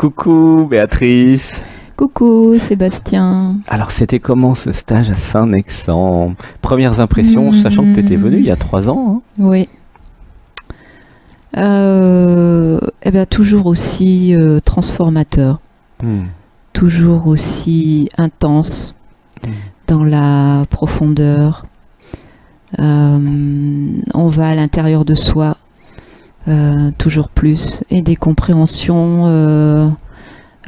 Coucou Béatrice. Coucou Sébastien. Alors c'était comment ce stage à Saint-Nexan? Premières impressions, sachant que tu étais venu il y a 3 ans. Oui. Toujours aussi transformateur. Toujours aussi intense dans la profondeur. On va à l'intérieur de soi toujours plus, et des compréhensions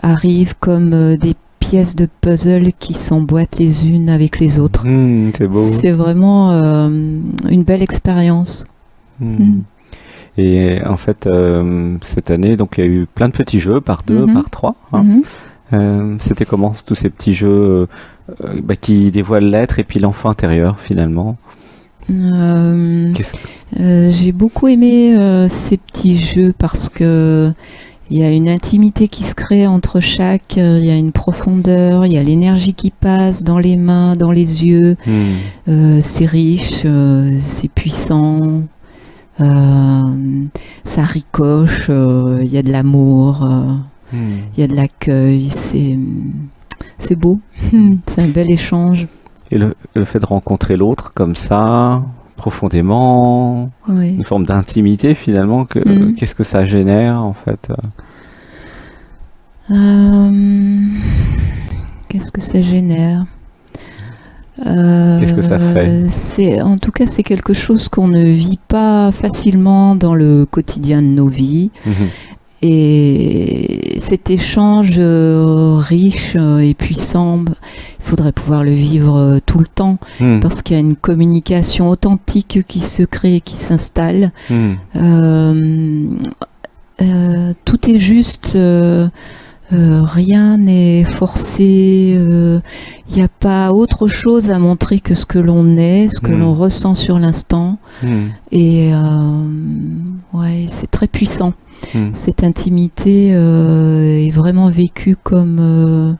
arrivent comme des pièces de puzzle qui s'emboîtent les unes avec les autres. C'est beau. C'est vraiment une belle expérience. Et en fait, cette année, donc il y a eu plein de petits jeux, par 2, par 3. C'était comment tous ces petits jeux qui dévoilent l'être et puis l'enfant intérieur finalement? J'ai beaucoup aimé ces petits jeux parce que il y a une intimité qui se crée entre chaque, il y a une profondeur, il y a l'énergie qui passe dans les mains, dans les yeux. C'est riche, c'est puissant, ça ricoche, il y a de l'amour, il y a de l'accueil, c'est beau, c'est un bel échange. Et le fait de rencontrer l'autre comme ça, profondément, une forme d'intimité finalement, qu'est-ce que ça génère en fait? Qu'est-ce que ça génère? Qu'est-ce que ça fait? En tout cas, c'est quelque chose qu'on ne vit pas facilement dans le quotidien de nos vies. Et cet échange riche et puissant, il faudrait pouvoir le vivre tout le temps, parce qu'il y a une communication authentique qui se crée, qui s'installe. Tout est juste, rien n'est forcé, il n'y a pas autre chose à montrer que ce que l'on est, ce que l'on ressent sur l'instant. Et c'est très puissant. Cette intimité est vraiment vécue comme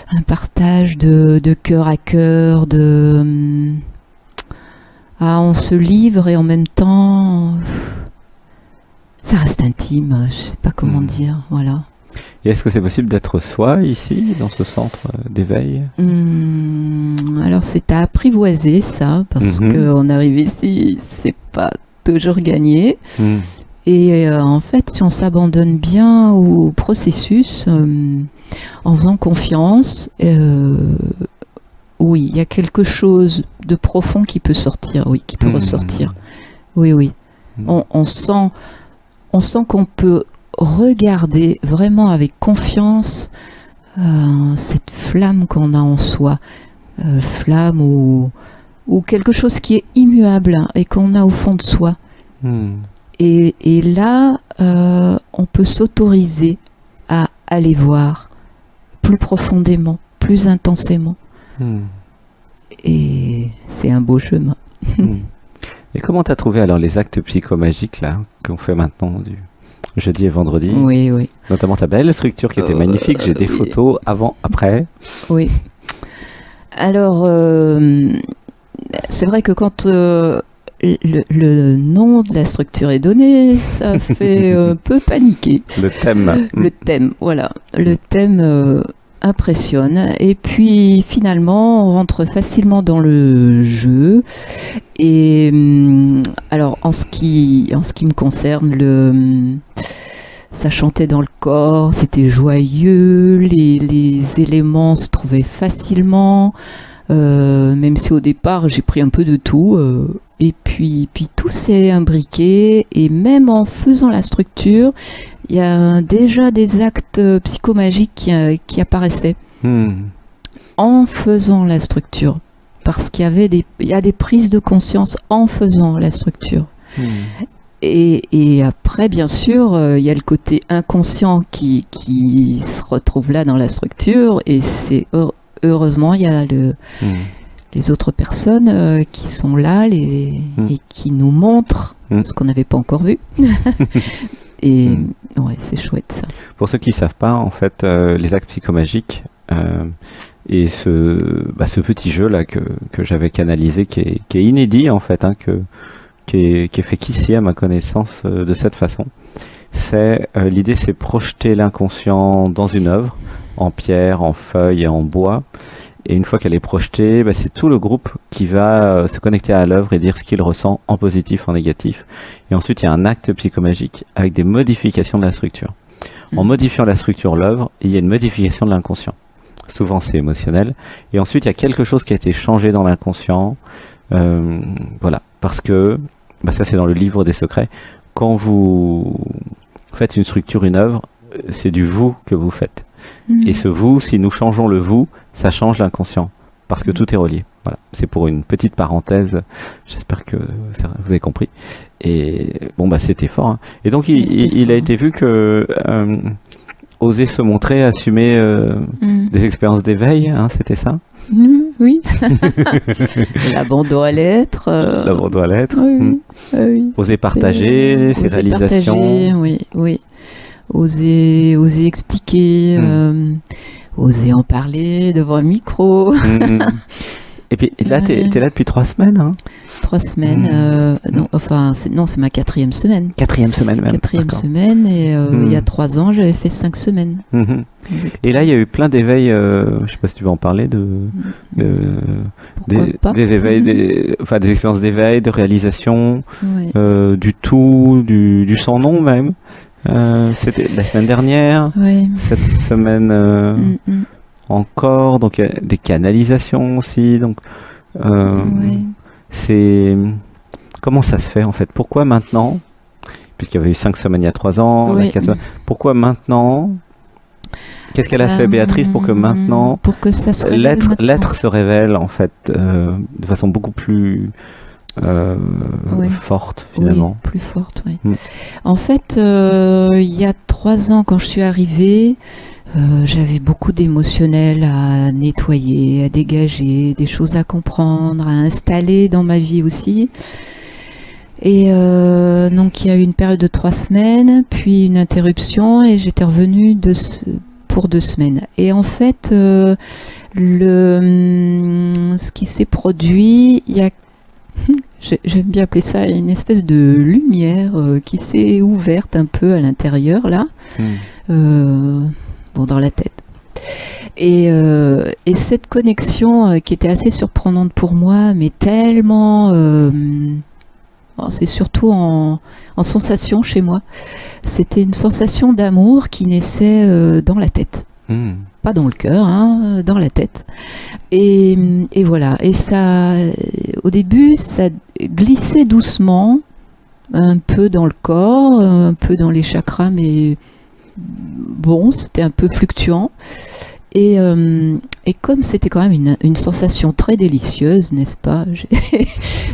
un partage de cœur à cœur, on se livre et en même temps ça reste intime, je sais pas comment dire, voilà. Et est-ce que c'est possible d'être soi ici, dans ce centre d'éveil? Alors c'est à apprivoiser ça, parce qu'on arrive ici, c'est pas toujours gagné. Et en fait, si on s'abandonne bien au processus, en faisant confiance, oui, il y a quelque chose de profond qui peut sortir, oui, qui peut ressortir. Oui. On sent qu'on peut regarder vraiment avec confiance cette flamme qu'on a en soi, flamme ou quelque chose qui est immuable et qu'on a au fond de soi. Et là, on peut s'autoriser à aller voir plus profondément, plus intensément. Et c'est un beau chemin. Et comment tu as trouvé alors les actes psychomagiques là qu'on fait maintenant du jeudi et vendredi? Oui. Notamment ta belle structure qui était magnifique. J'ai des photos avant, après. Oui. Alors, c'est vrai que quand le nom de la structure est donné, ça fait un peu paniquer. Le thème. Le thème, voilà. Le thème impressionne. Et puis finalement, on rentre facilement dans le jeu. Et alors, en ce qui me concerne, ça chantait dans le corps, c'était joyeux, les éléments se trouvaient facilement. Même si au départ j'ai pris un peu de tout, et puis tout s'est imbriqué, et même en faisant la structure, il y a déjà des actes psychomagiques qui apparaissaient en faisant la structure, parce qu'il y a des prises de conscience en faisant la structure. Et après, bien sûr, il y a le côté inconscient qui se retrouve là dans la structure, et c'est heureusement, il y a les autres personnes qui sont là et qui nous montrent ce qu'on n'avait pas encore vu. Et c'est chouette ça. Pour ceux qui ne savent pas, en fait, les actes psychomagiques et ce petit jeu là que j'avais canalisé, qui est inédit en fait, qui est fait qu'ici à ma connaissance de cette façon. L'idée, c'est projeter l'inconscient dans une œuvre, en pierre, en feuille et en bois. Et une fois qu'elle est projetée, c'est tout le groupe qui va se connecter à l'œuvre et dire ce qu'il ressent en positif, en négatif. Et ensuite, il y a un acte psychomagique avec des modifications de la structure. En modifiant la structure, l'œuvre, il y a une modification de l'inconscient. Souvent, c'est émotionnel. Et ensuite, il y a quelque chose qui a été changé dans l'inconscient. Voilà. Parce que, ça c'est dans le livre des secrets, quand vous faites une structure, une œuvre, c'est du vous que vous faites. Et ce vous, si nous changeons le vous, ça change l'inconscient, parce que tout est relié. Voilà, c'est pour une petite parenthèse. J'espère que vous avez compris. Et c'était fort. Hein. Et donc il a été vu que oser se montrer, assumer des expériences d'éveil, hein, c'était ça. Oui. L'abandon à l'être. L'abandon à l'être. Oui. Oui, oser partager ses réalisations. Oui. Oser expliquer. Oser en parler devant un micro. Et puis là, t'es là depuis 3 semaines. Hein. 3 semaines. C'est ma 4e semaine. 4e semaine même. 4e semaine. Et il y a 3 ans, j'avais fait 5 semaines. Et là, il y a eu plein d'éveils. Je ne sais pas si tu veux en parler des éveils, des expériences d'éveil, de réalisation, du tout, du sans nom même. C'était la semaine dernière, cette semaine encore, donc il y a des canalisations aussi. Donc, c'est comment ça se fait en fait? Pourquoi maintenant? Puisqu'il y avait eu 5 semaines il y a 3 ans, 4 semaines. Pourquoi maintenant? Qu'est-ce qu'elle a fait Béatrice pour que maintenant, pour que ça se révèle l'être se révèle en fait de façon beaucoup plus forte finalement. Oui, plus forte, oui. En fait, il y a 3 ans, quand je suis arrivée, j'avais beaucoup d'émotionnel à nettoyer, à dégager, des choses à comprendre, à installer dans ma vie aussi. Et donc il y a eu une période de 3 semaines, puis une interruption, et j'étais revenue pour 2 semaines. Et en fait, ce qui s'est produit, il y a j'aime bien appeler ça une espèce de lumière qui s'est ouverte un peu à l'intérieur là, dans la tête. Et cette connexion qui était assez surprenante pour moi, mais tellement, c'est surtout en sensation chez moi. C'était une sensation d'amour qui naissait dans la tête. Pas dans le cœur, hein, dans la tête. Et voilà. Et ça, au début, ça glissait doucement, un peu dans le corps, un peu dans les chakras, mais bon, c'était un peu fluctuant. Et comme c'était quand même une sensation très délicieuse, n'est-ce pas?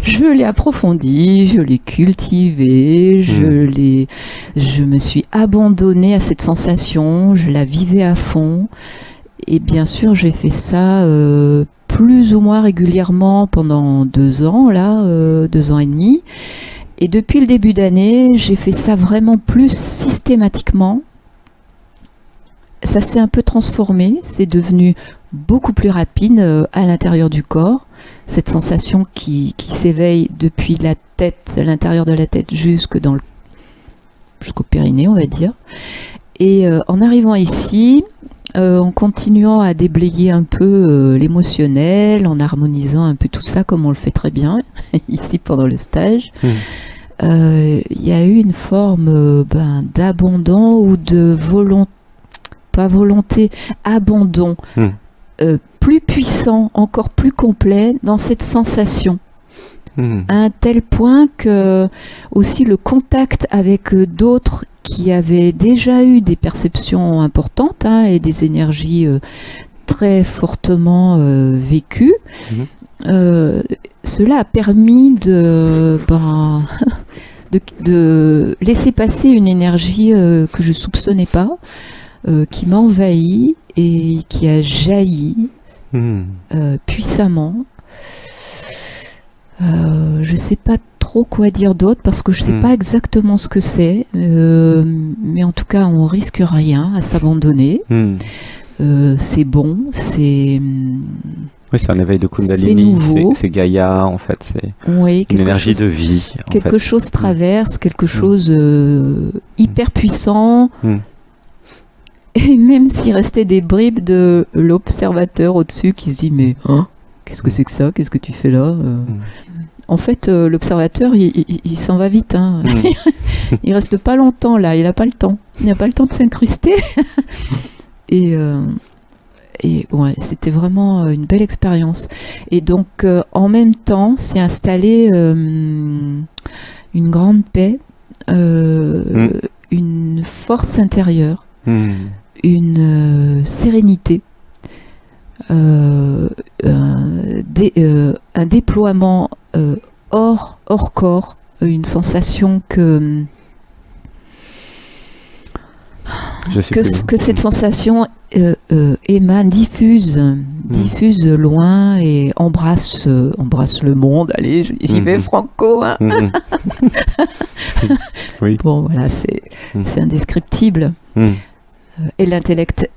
Je l'ai approfondie, je l'ai cultivée, je me suis abandonnée à cette sensation, je la vivais à fond. Et bien sûr, j'ai fait ça plus ou moins régulièrement pendant 2 ans, 2 ans et demi. Et depuis le début d'année, j'ai fait ça vraiment plus systématiquement. Ça s'est un peu transformé, c'est devenu beaucoup plus rapide à l'intérieur du corps. Cette sensation qui s'éveille depuis la tête, à l'intérieur de la tête jusqu'au périnée, on va dire. Et en arrivant ici, en continuant à déblayer un peu l'émotionnel, en harmonisant un peu tout ça comme on le fait très bien ici pendant le stage, il y a eu une forme d'abandon ou de abandon plus puissant, encore plus complet dans cette sensation. À un tel point que aussi le contact avec d'autres qui avaient déjà eu des perceptions importantes et des énergies très fortement vécues, cela a permis de laisser passer une énergie que je soupçonnais pas, qui m'a envahi et qui a jailli puissamment. Je sais pas trop quoi dire d'autre parce que je sais pas exactement ce que c'est, mais en tout cas on risque rien à s'abandonner. c'est bon, c'est Oui, c'est un éveil de c'est Kundalini, nouveau. c'est Gaïa, en fait, c'est Oui, une quelque énergie de chose, vie, en quelque fait. chose traverse, quelque Mm. chose hyper puissant. Mm. Et même s'il restait des bribes de l'observateur au-dessus qui se dit mais hein, qu'est-ce que c'est que ça? Qu'est-ce que tu fais là? En fait, l'observateur, il s'en va vite. Hein. Mm. Il reste pas longtemps là. Il n'a pas le temps. Il n'a pas le temps de s'incruster. et, ouais, c'était vraiment une belle expérience. Et donc, en même temps, s'est installée une grande paix, une force intérieure, Mm. une sérénité, un déploiement hors corps, une sensation que Je suis plus. que cette sensation émane, diffuse loin et embrasse le monde. Allez, j'y vais franco. Hein. Mm. Oui. Bon, voilà, c'est indescriptible. Mm. Et l'intellect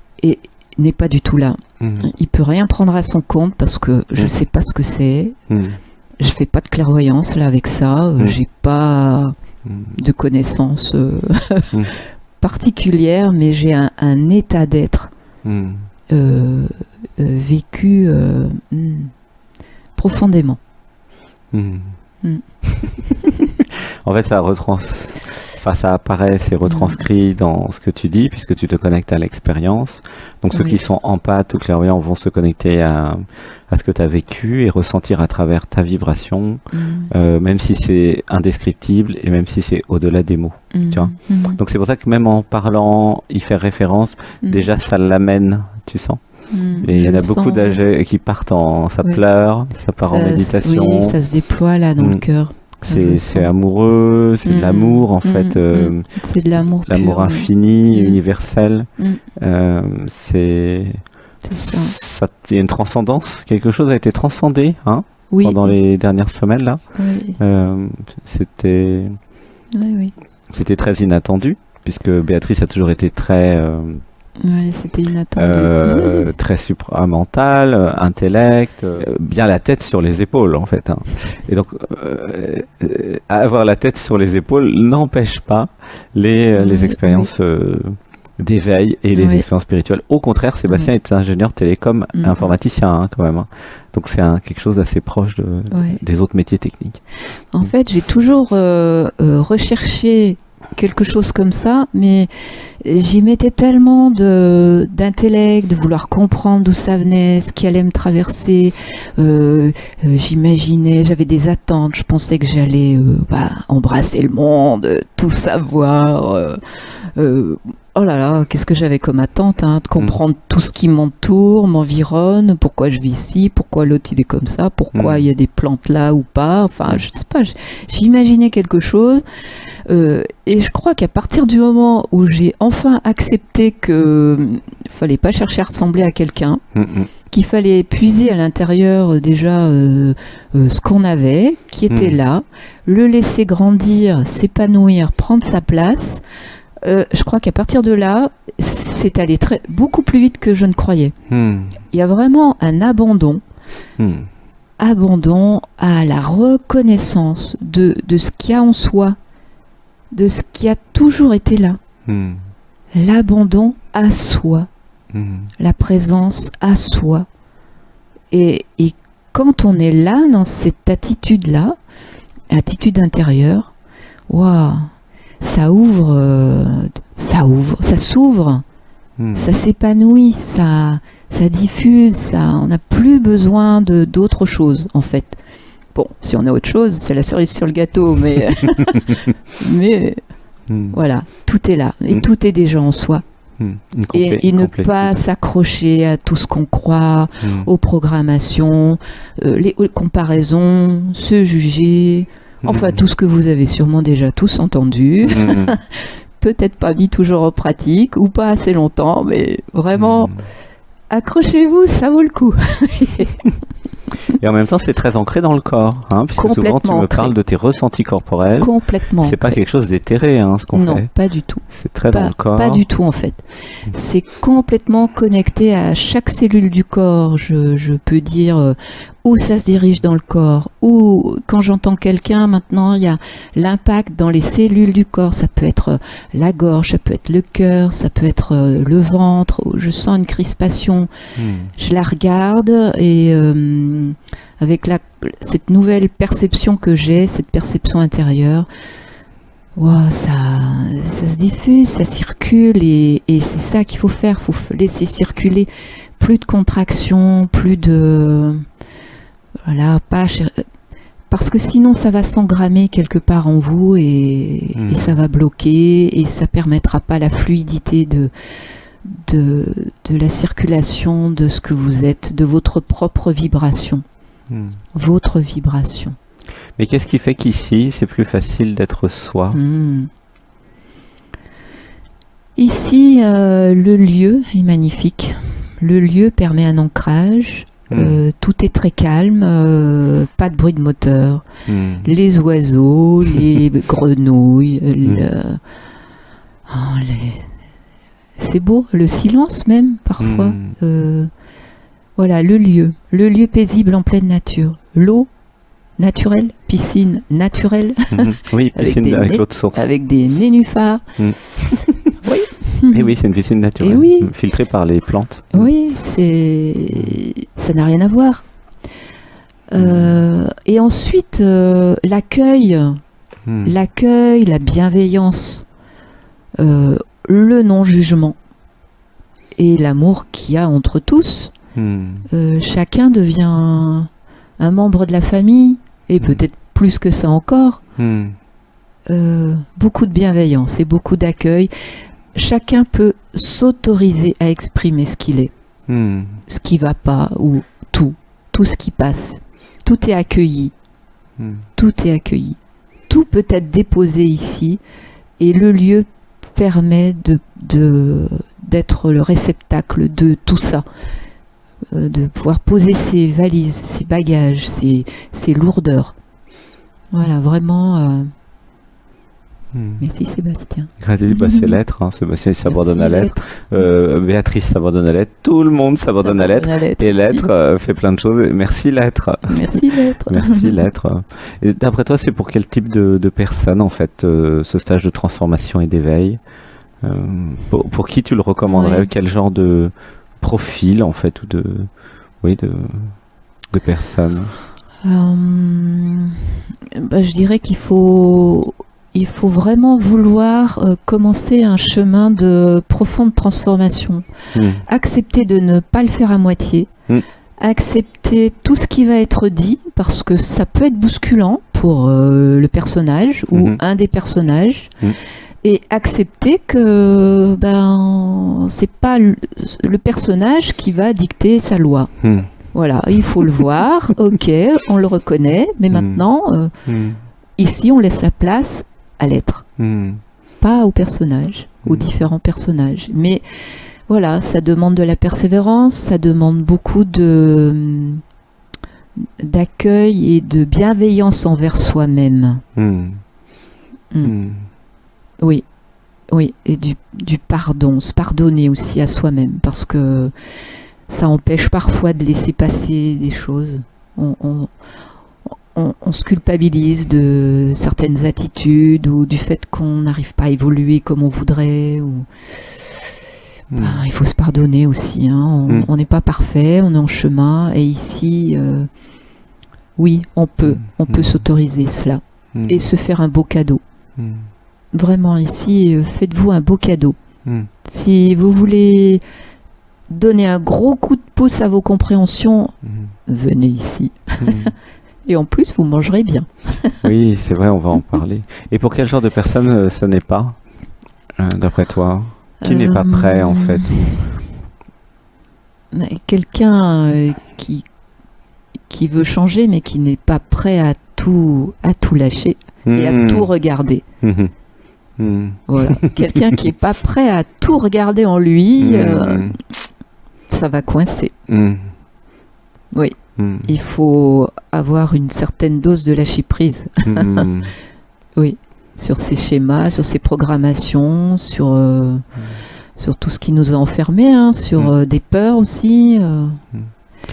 n'est pas du tout là. Mm. Il peut rien prendre à son compte parce que je sais pas ce que c'est. Mm. Je fais pas de clairvoyance là avec ça. J'ai pas de connaissances particulières, mais j'ai un état d'être vécu profondément. Mm. Mm. En fait, ça apparaît, c'est retranscrit dans ce que tu dis, puisque tu te connectes à l'expérience. Donc ceux Oui. qui sont empathes ou clairvoyants vont se connecter à ce que tu as vécu et ressentir à travers ta vibration, même si c'est indescriptible et même si c'est au-delà des mots. Tu vois. Donc c'est pour ça que même en parlant, y faire référence, déjà ça l'amène, tu sens. Et il y en a beaucoup d'âgés qui partent ça Ouais. pleure, ça part en méditation. Oui, ça se déploie là dans le cœur. C'est amoureux, c'est de l'amour en fait. C'est de l'amour pur. L'amour infini, universel. C'est ça. Il y a une transcendance. Quelque chose a été transcendé Oui. pendant les dernières semaines là. Oui. C'était très inattendu puisque Béatrice a toujours été très c'était inattendu. très supramental, intellect, bien la tête sur les épaules en fait. Et donc avoir la tête sur les épaules n'empêche pas les expériences d'éveil et les expériences spirituelles. Au contraire, Sébastien est ingénieur télécom, informaticien quand même. Donc c'est quelque chose d'assez proche des autres métiers techniques. En fait, j'ai toujours recherché quelque chose comme ça, mais j'y mettais tellement d'intellect, de vouloir comprendre d'où ça venait, ce qui allait me traverser. J'imaginais, j'avais des attentes, je pensais que j'allais embrasser le monde, tout savoir. Oh là là, qu'est-ce que j'avais comme attente, de comprendre tout ce qui m'entoure, m'environne, pourquoi je vis ici, pourquoi l'autre il est comme ça, pourquoi il y a des plantes là ou pas, enfin je sais pas, j'imaginais quelque chose et je crois qu'à partir du moment où j'ai enfin accepté que fallait pas chercher à ressembler à quelqu'un, qu'il fallait puiser à l'intérieur déjà ce qu'on avait, qui était là, le laisser grandir, s'épanouir, prendre sa place. Je crois qu'à partir de là, c'est allé beaucoup plus vite que je ne croyais. Il y a vraiment un abandon à la reconnaissance de ce qu'il y a en soi, de ce qui a toujours été là. L'abandon à soi, la présence à soi. Et quand on est là, dans cette attitude-là, attitude intérieure, waouh! Ça s'ouvre, ça s'épanouit, ça diffuse, on n'a plus besoin d'autre chose en fait. Bon, si on a autre chose, c'est la cerise sur le gâteau, mais voilà, tout est là et tout est déjà en soi. Et ne pas s'accrocher à tout ce qu'on croit, aux programmations, les comparaisons, se juger. Enfin, tout ce que vous avez sûrement déjà tous entendu, peut-être pas mis toujours en pratique, ou pas assez longtemps, mais vraiment, accrochez-vous, ça vaut le coup. Et en même temps, c'est très ancré dans le corps, hein, puisque souvent tu me Complètement parles de tes ressentis corporels. Complètement C'est pas ancré. quelque chose d'éthéré, hein, ce qu'on Non, fait. pas du tout. C'est très dans le corps. Pas du tout en fait. C'est complètement connecté à chaque cellule du corps. Je peux dire où ça se dirige dans le corps. Ou quand j'entends quelqu'un, maintenant il y a l'impact dans les cellules du corps. Ça peut être la gorge, ça peut être le cœur, ça peut être le ventre. Je sens une crispation. Je la regarde et avec cette nouvelle perception que j'ai, cette perception intérieure, wow, ça se diffuse, ça circule et c'est ça qu'il faut faire. Il faut laisser circuler. Plus de contraction, plus de... Voilà, parce que sinon ça va s'engrammer quelque part en vous et ça va bloquer et ça permettra pas la fluidité de la circulation de ce que vous êtes, de votre propre vibration. Votre vibration. Mais qu'est-ce qui fait qu'ici, c'est plus facile d'être soi? Ici, le lieu est magnifique. Le lieu permet un ancrage. Tout est très calme, pas de bruit de moteur. Les oiseaux, les grenouilles, c'est beau, le silence même parfois. Voilà, le lieu paisible en pleine nature. L'eau naturelle, piscine naturelle. Oui, piscine avec l'eau de source. Avec des nénuphars. Oui. Et oui, c'est une piscine naturelle, oui. Filtrée par les plantes. Oui, ça n'a rien à voir. Et ensuite, l'accueil, la bienveillance, le non-jugement et l'amour qu'il y a entre tous. Chacun devient un membre de la famille, et peut-être plus que ça encore. Beaucoup de bienveillance et beaucoup d'accueil. Chacun peut s'autoriser à exprimer ce qu'il est, ce qui va pas, ou tout ce qui passe. Tout est accueilli. Tout est accueilli. Tout peut être déposé ici, et le lieu permet d'être le réceptacle de tout ça. De pouvoir poser ses valises, ses bagages, ses lourdeurs. Voilà, vraiment... Merci Sébastien. C'est l'être, hein. Sébastien s'abandonne à l'être. Béatrice s'abandonne à l'être. Tout le monde s'abandonne à l'être. Et l'être fait plein de choses. Merci l'être. Merci l'être. Merci l'être. Et d'après toi, c'est pour quel type de personne en fait ce stage de transformation et d'éveil? Pour qui tu le recommanderais? Quel genre de profil en fait ou de personnes? Je dirais qu'il faut vraiment vouloir commencer un chemin de profonde transformation. Accepter de ne pas le faire à moitié. Accepter tout ce qui va être dit, parce que ça peut être bousculant pour le personnage ou un des personnages. Et accepter que c'est pas le personnage qui va dicter sa loi. Voilà, il faut le voir, ok, on le reconnaît, mais maintenant, ici, on laisse la place à l'être, pas au personnage, aux différents personnages. Mais voilà, ça demande de la persévérance, ça demande beaucoup d'accueil et de bienveillance envers soi-même. Oui, et du pardon, se pardonner aussi à soi-même, parce que ça empêche parfois de laisser passer des choses. On se culpabilise de certaines attitudes ou du fait qu'on n'arrive pas à évoluer comme on voudrait. Il faut se pardonner aussi. Hein. On n'est pas parfait, on est en chemin. Et ici, oui, on peut s'autoriser cela et se faire un beau cadeau. Vraiment, ici, faites-vous un beau cadeau. Si vous voulez donner un gros coup de pouce à vos compréhensions, venez ici. Et en plus, vous mangerez bien. Oui, c'est vrai, on va en parler. Et pour quel genre de personne ce n'est pas, d'après toi? Qui n'est pas prêt, en fait? Quelqu'un qui veut changer, mais qui n'est pas prêt à tout lâcher et à tout regarder. Voilà. Quelqu'un qui n'est pas prêt à tout regarder en lui, ça va coincer. Oui. Il faut avoir une certaine dose de lâcher prise. Oui, sur ces schémas, sur ces programmations, sur tout ce qui nous a enfermés, sur des peurs aussi.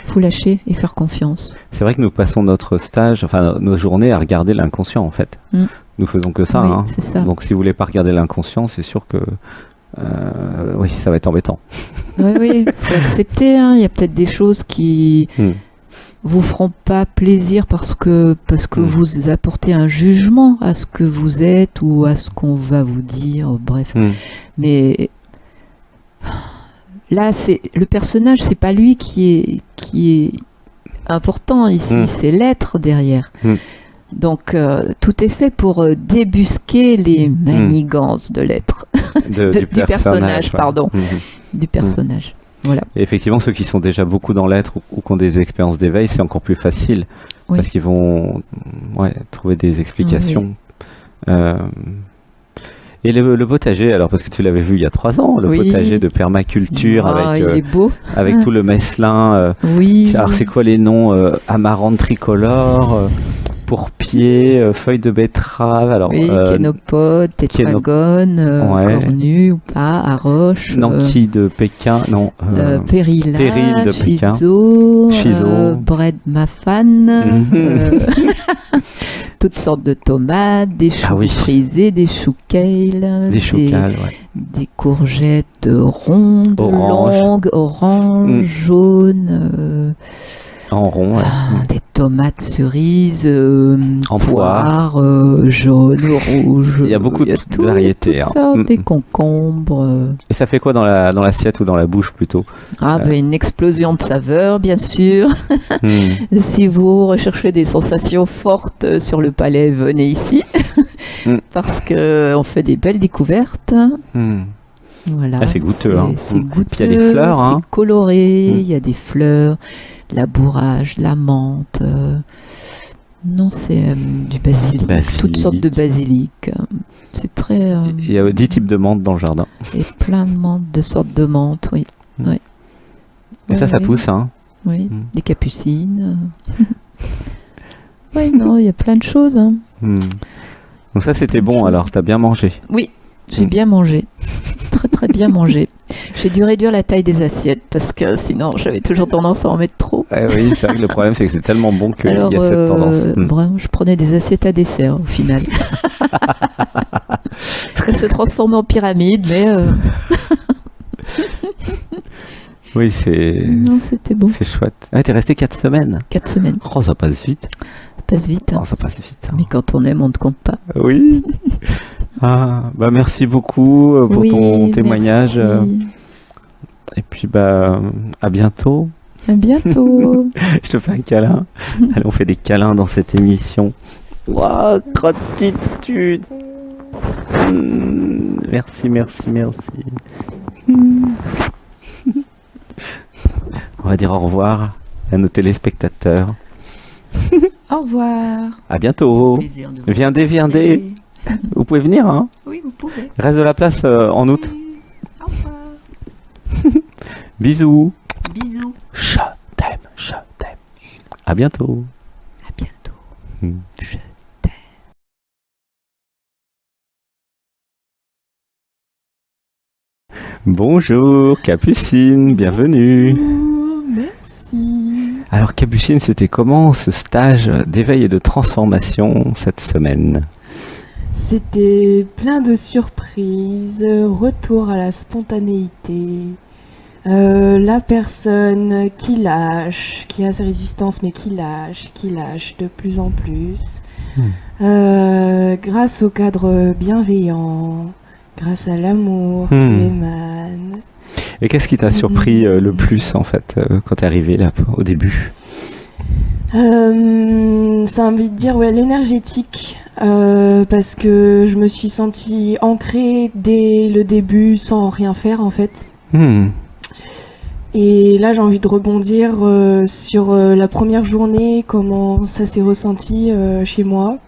Faut lâcher et faire confiance. C'est vrai que nous passons notre stage, enfin nos journées à regarder l'inconscient en fait. Nous faisons que ça. Oui, c'est ça. Donc si vous voulez pas regarder l'inconscient, c'est sûr que oui, ça va être embêtant. Oui, faut accepter. Il y a peut-être des choses qui vous feront pas plaisir parce que vous apportez un jugement à ce que vous êtes ou à ce qu'on va vous dire. Bref, mais là, c'est le personnage, c'est pas lui qui est important ici, c'est l'être derrière. Donc tout est fait pour débusquer les manigances de l'être, du personnage, pardon, du personnage. Voilà. Et effectivement, ceux qui sont déjà beaucoup dans l'être ou qui ont des expériences d'éveil, c'est encore plus facile parce qu'ils vont trouver des explications. Et le potager, alors parce que tu l'avais vu il y a 3 ans, le potager de permaculture il est beau. Avec tout le messelin. Alors c'est quoi les noms amarante tricolore, pourpier, feuilles de betterave. Alors, kénopode, tétragone, cornu ou pas, aroche. Nanki de Pékin, non. Péril de Pékin. Chiso. Bread Mafan. Toutes sortes de tomates, des choux frisés, des choux kale, des courgettes rondes, longues, orange, jaunes. En rond, des tomates cerises, en poire, jaunes, rouges. Il y a beaucoup de variétés. Des concombres. Et ça fait quoi dans l'assiette ou dans la bouche plutôt? Une explosion de saveurs, bien sûr. Si vous recherchez des sensations fortes sur le palais, venez ici. Parce qu'on fait des belles découvertes. Voilà, c'est goûteux. C'est goûteux, il y a des fleurs. C'est coloré, il y a des fleurs, de la bourrage, de la menthe. Non, c'est du basilic, toutes sortes de basilic. C'est très... il y a 10 types de menthe dans le jardin. Et plein de menthe, de sortes de menthe, oui. Et ça pousse, Oui, des capucines. Oui, non, il y a plein de choses. Donc ça, c'était bon, alors, t'as bien mangé? Oui, j'ai bien mangé. Très très bien mangé. J'ai dû réduire la taille des assiettes parce que sinon j'avais toujours tendance à en mettre trop. Oui, c'est vrai que le problème c'est que c'est tellement bon qu'il y a cette tendance. Vraiment, je prenais des assiettes à dessert au final. Elles se transformaient en pyramide, mais... Oui, c'est... Non, c'était bon. C'est chouette. T'es resté 4 semaines. 4 semaines. Oh, ça passe vite. Ça passe vite. Ça passe vite. Mais quand on aime, on ne compte pas. Oui. Merci beaucoup pour ton témoignage. Et puis à bientôt. À bientôt. Je te fais un câlin. Allez, on fait des câlins dans cette émission. Wow, gratitude. Merci. On va dire au revoir à nos téléspectateurs. Au revoir. À bientôt. Viendez. Vous pouvez venir, hein? Oui, vous pouvez. Reste de la place en août. Au revoir. Bisous. Bisous. Je t'aime. À bientôt. À bientôt. Je t'aime. Bonjour Capucine, bienvenue. Merci. Alors Capucine, c'était comment ce stage d'éveil et de transformation cette semaine? C'était plein de surprises, retour à la spontanéité, la personne qui lâche, qui a ses résistances mais qui lâche de plus en plus, grâce au cadre bienveillant, grâce à l'amour qui émane. Et qu'est-ce qui t'a surpris le plus en fait quand t'es arrivé là au début? Ça a envie de dire l'énergétique, parce que je me suis sentie ancrée dès le début sans rien faire en fait. Et là j'ai envie de rebondir sur la première journée, comment ça s'est ressenti chez moi.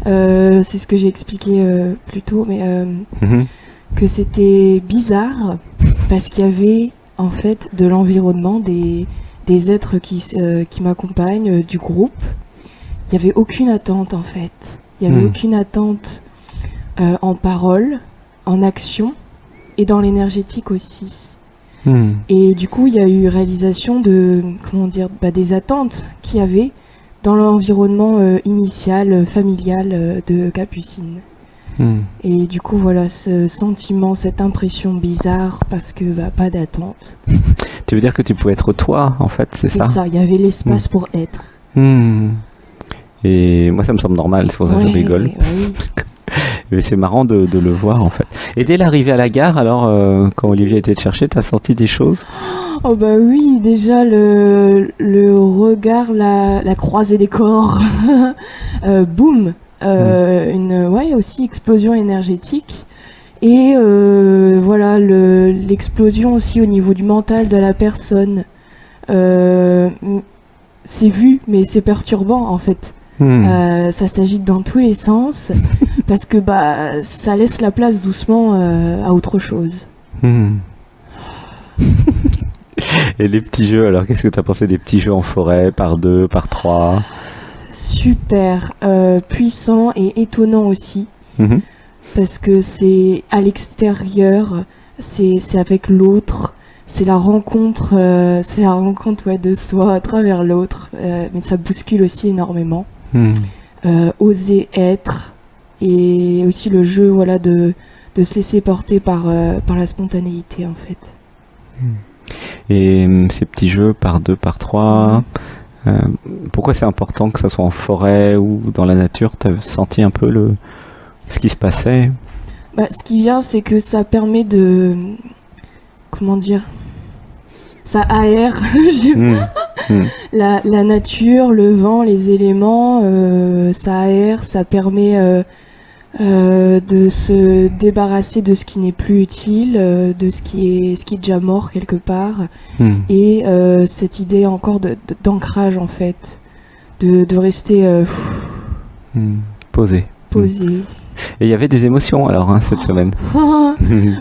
C'est ce que j'ai expliqué plus tôt, mais que c'était bizarre parce qu'il y avait en fait de l'environnement, des des êtres qui m'accompagnent, du groupe. Il n'y avait aucune attente en fait. Il n'y avait aucune attente en parole, en action et dans l'énergétique aussi. Et du coup, il y a eu réalisation de, des attentes qu'il y avait dans l'environnement initial, familial de Capucine. Et du coup, voilà, ce sentiment, cette impression bizarre parce que pas d'attente. Tu veux dire que tu pouvais être toi, en fait, c'est ça? C'est ça, il y avait l'espace pour être. Et moi, ça me semble normal, c'est pour ça que je rigole. Oui. Mais c'est marrant de le voir, en fait. Et dès l'arrivée à la gare, alors, quand Olivier était te chercher, t'as senti des choses? Oh bah oui, déjà le regard, la croisée des corps, boum, une aussi explosion énergétique et voilà l'explosion aussi au niveau du mental de la personne. C'est vu, mais c'est perturbant en fait. Ça s'agite dans tous les sens parce que ça laisse la place doucement à autre chose. Et les petits jeux, alors qu'est-ce que tu as pensé des petits jeux en forêt, par 2, par 3? Super, puissant et étonnant aussi, parce que c'est à l'extérieur, c'est avec l'autre, c'est la rencontre de soi à travers l'autre, mais ça bouscule aussi énormément. Oser être, et aussi le jeu de se laisser porter par la spontanéité en fait. Et ces petits jeux par 2, par 3, pourquoi c'est important que ça soit en forêt ou dans la nature? Tu as senti un peu ce qui se passait? Ce qui vient, c'est que ça permet de... Comment dire? Ça aère la nature, le vent, les éléments, ça aère, ça permet de se débarrasser de ce qui n'est plus utile, de ce qui est déjà mort quelque part, et cette idée encore d'ancrage en fait, de rester posé. Et il y avait des émotions alors cette semaine.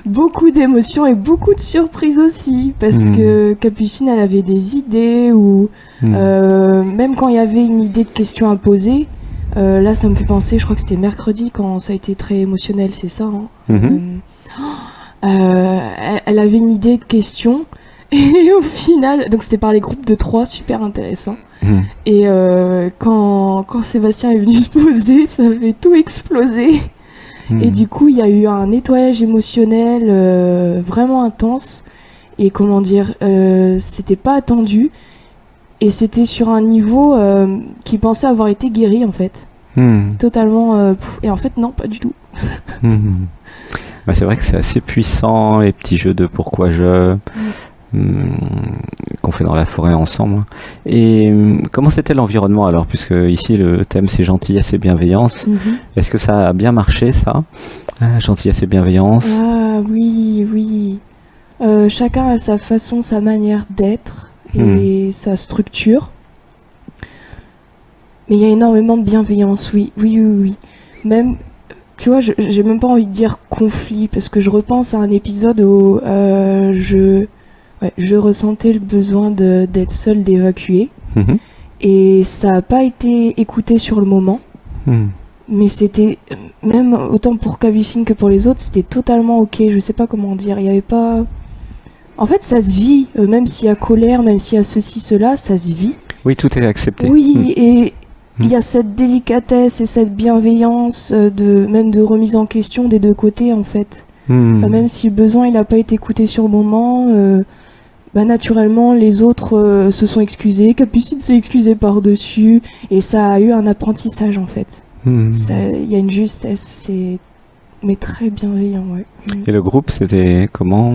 Beaucoup d'émotions et beaucoup de surprises aussi, parce que Capucine elle avait des idées, ou même quand il y avait une idée de question à poser, là ça me fait penser, je crois que c'était mercredi quand ça a été très émotionnel, c'est ça elle avait une idée de question et au final, donc c'était par les groupes de 3, super intéressant. Et quand Sébastien est venu se poser, ça avait tout explosé. Et du coup, il y a eu un nettoyage émotionnel vraiment intense. Et c'était pas attendu. Et c'était sur un niveau qui pensait avoir été guéri, en fait. Totalement. Et en fait, non, pas du tout. C'est vrai que c'est assez puissant, les petits jeux de pourquoi je... qu'on fait dans la forêt ensemble. Et comment c'était l'environnement alors, puisque ici le thème c'est gentillesse et bienveillance. Est-ce que ça a bien marché ça, gentillesse et bienveillance? Ah oui. Chacun a sa façon, sa manière d'être et sa structure. Mais il y a énormément de bienveillance, oui. Même, tu vois, j'ai même pas envie de dire conflit, parce que je repense à un épisode où je ressentais le besoin d'être seule, d'évacuer. Et ça n'a pas été écouté sur le moment. Mais c'était, même autant pour Capucine que pour les autres, c'était totalement ok. Je sais pas comment dire. Il y avait pas... En fait, ça se vit. Même s'il y a colère, même s'il y a ceci, cela, ça se vit. Oui, tout est accepté. Oui, et il y a cette délicatesse et cette bienveillance, même de remise en question des deux côtés, en fait. Même si le besoin il n'a pas été écouté sur le moment... naturellement, les autres se sont excusés, Capucine s'est excusée par-dessus, et ça a eu un apprentissage en fait. Il y a une justesse, mais très bienveillant, ouais. Et le groupe, c'était comment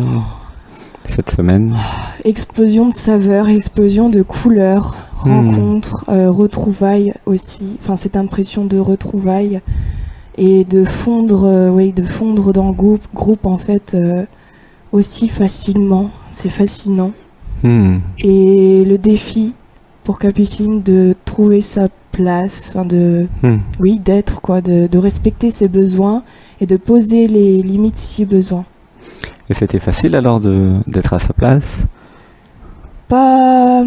cette semaine? Explosion de saveurs, explosion de couleurs, rencontres, retrouvailles aussi, enfin cette impression de retrouvailles, et de fondre dans le groupe en fait, aussi facilement. C'est fascinant. Et le défi pour Capucine de trouver sa place, d'être quoi, de respecter ses besoins et de poser les limites si besoin. Et c'était facile alors d'être à sa place? Pas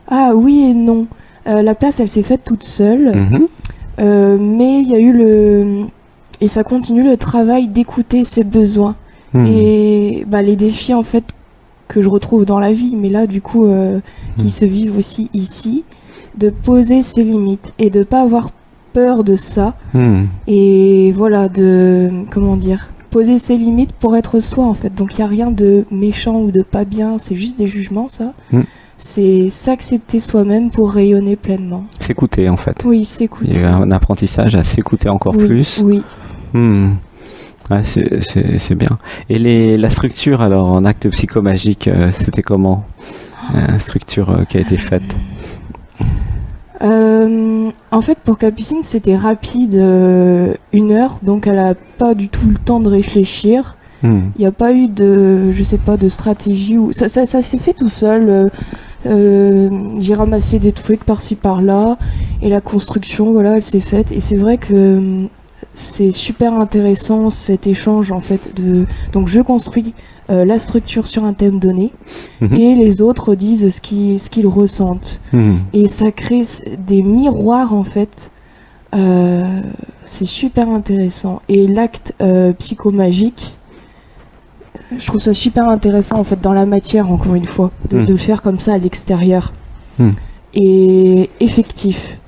Ah oui et non. La place, elle s'est faite toute seule, mais il y a eu et ça continue le travail d'écouter ses besoins et les défis en fait que je retrouve dans la vie, mais là du coup qui se vivent aussi ici, de poser ses limites et de pas avoir peur de ça et voilà poser ses limites pour être soi en fait. Donc il y a rien de méchant ou de pas bien, c'est juste des jugements ça. C'est s'accepter soi-même pour rayonner pleinement. S'écouter en fait. Oui, s'écouter. Il y a un apprentissage à s'écouter encore plus. Oui. Ouais, c'est bien. Et la structure alors en acte psychomagique, c'était comment la structure qui a été faite? En fait, pour Capucine, c'était rapide, 1 heure, donc elle a pas du tout le temps de réfléchir. Il n'y a pas eu de stratégie ou ça s'est fait tout seul. J'ai ramassé des trucs par-ci par-là et la construction, voilà, elle s'est faite. Et c'est vrai que c'est super intéressant cet échange en fait. Donc je construis la structure sur un thème donné et les autres disent ce qu'ils ressentent. Et ça crée des miroirs en fait. C'est super intéressant. Et l'acte psychomagique, je trouve ça super intéressant en fait dans la matière, encore une fois, de le faire comme ça à l'extérieur. Et effectif,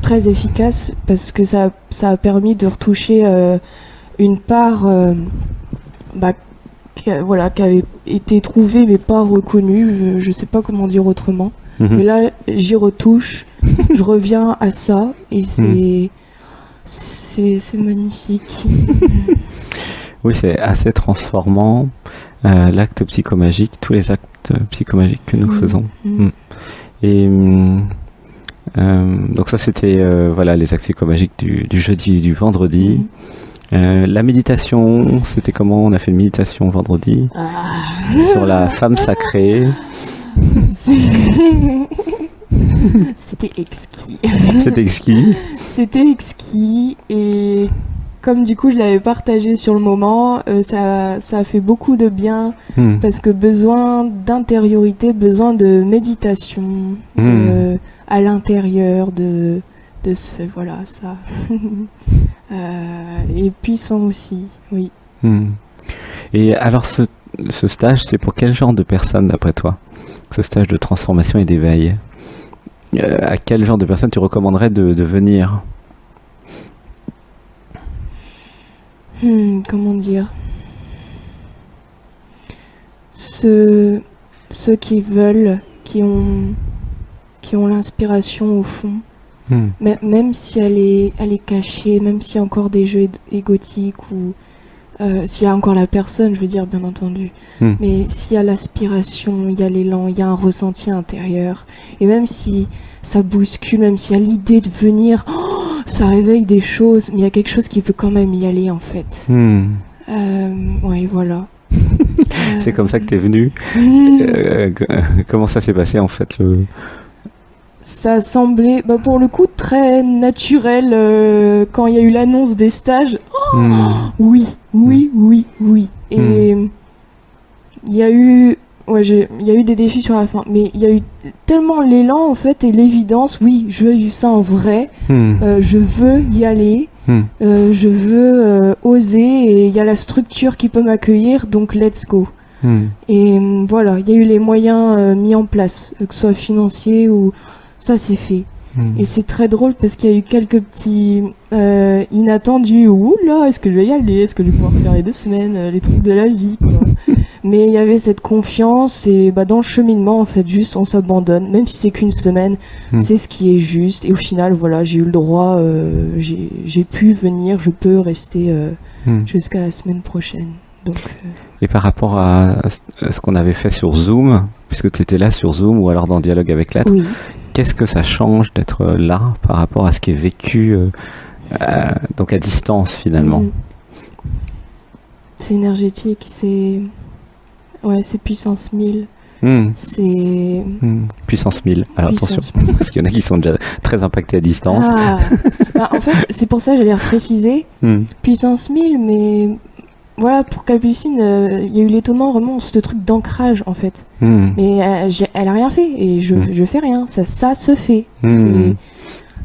très efficace, parce que ça a permis de retoucher une part qui avait été trouvée mais pas reconnue, je sais pas comment dire autrement. Mais là j'y retouche, je reviens à ça et c'est magnifique. Oui, c'est assez transformant, l'acte psychomagique, tous les actes psychomagiques que nous faisons. Et donc ça, c'était les actes psychomagiques du jeudi et du vendredi. La méditation, c'était comment? On a fait une méditation vendredi sur la femme sacrée. C'était exquis. C'était exquis. C'était exquis et comme du coup je l'avais partagé sur le moment, ça a fait beaucoup de bien parce que besoin d'intériorité, besoin de méditation à l'intérieur de ce ça et puissant aussi, oui. Et alors ce stage, c'est pour quel genre de personnes d'après toi? Ce stage de transformation et d'éveil, à quel genre de personnes tu recommanderais de venir? Comment dire, ceux qui veulent, qui ont l'inspiration au fond, même si elle est cachée, même s'il y a encore des jeux égotiques ou s'il y a encore la personne, je veux dire bien entendu, mais s'il y a l'aspiration, il y a l'élan, il y a un ressenti intérieur, et même si ça bouscule, même s'il y a l'idée de venir, ça réveille des choses, mais il y a quelque chose qui peut quand même y aller en fait. Oui, voilà. C'est comme ça que tu es venu. Comment ça s'est passé en fait Ça semblait, pour le coup, très naturel quand il y a eu l'annonce des stages. Oui. Et il y a eu des défis sur la fin, mais il y a eu tellement l'élan en fait et l'évidence. Oui, je veux vivre ça en vrai. Je veux y aller. Je veux oser et il y a la structure qui peut m'accueillir, donc let's go. Et voilà, il y a eu les moyens mis en place, que ce soit financiers ou ça c'est fait. Et c'est très drôle parce qu'il y a eu quelques petits inattendus. Ouh là, est-ce que je vais y aller? Est-ce que je vais pouvoir faire les 2 semaines, les trucs de la vie quoi. Mais il y avait cette confiance et dans le cheminement en fait, juste on s'abandonne, même si c'est qu'1 semaine, c'est ce qui est juste. Et au final, voilà, j'ai eu le droit, j'ai pu venir, je peux rester jusqu'à la semaine prochaine. Donc, Et par rapport à ce qu'on avait fait sur Zoom, puisque tu étais là sur Zoom ou alors dans Dialogue avec l'être, oui. Qu'est-ce que ça change d'être là par rapport à ce qui est vécu donc à distance finalement? C'est énergétique, c'est puissance 1000. C'est puissance 1000. Alors puissance attention, parce qu'il y en a qui sont déjà très impactés à distance. En fait, c'est pour ça que j'allais préciser. Puissance 1000, mais voilà, pour Capucine, il y a eu l'étonnement, vraiment, ce truc d'ancrage, en fait. Mais elle a rien fait, et je fais rien. Ça se fait.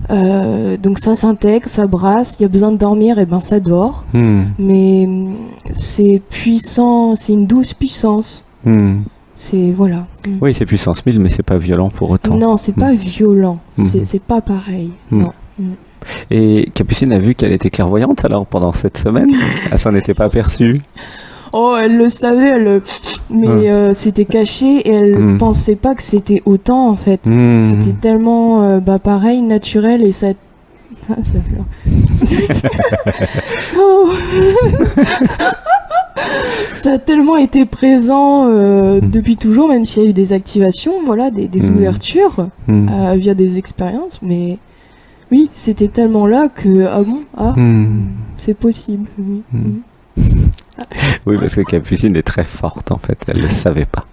Donc ça s'intègre, ça brasse, il y a besoin de dormir, et ben ça dort. Mais c'est puissant, c'est une douce puissance. C'est, voilà. Oui, c'est puissance 1000, mais c'est pas violent pour autant. Non, c'est pas violent, c'est pas pareil, non. Et Capucine a vu qu'elle était clairvoyante alors pendant cette semaine? Elle s'en était pas aperçue? Oh, elle le savait, mais c'était caché et elle pensait pas que c'était autant en fait. C'était tellement pareil, naturel et ça. Ah, ça pleure. Oh. Ça a tellement été présent depuis toujours, même s'il y a eu des activations, voilà, des ouvertures via des expériences, mais oui, c'était tellement là que c'est possible. Oui. Oui, parce que Capucine est très forte en fait, elle le savait pas.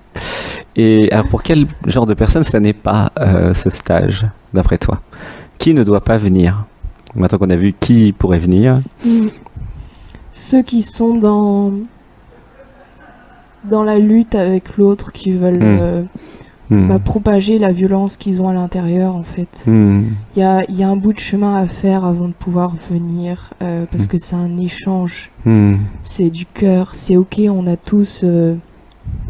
Et alors pour quel genre de personne ça n'est pas ce stage, d'après toi? Qui ne doit pas venir? Maintenant qu'on a vu qui pourrait venir. Ceux qui sont dans la lutte avec l'autre, qui veulent propager la violence qu'ils ont à l'intérieur en fait. Il y a un bout de chemin à faire avant de pouvoir venir parce que c'est un échange. C'est du cœur, c'est ok, on a tous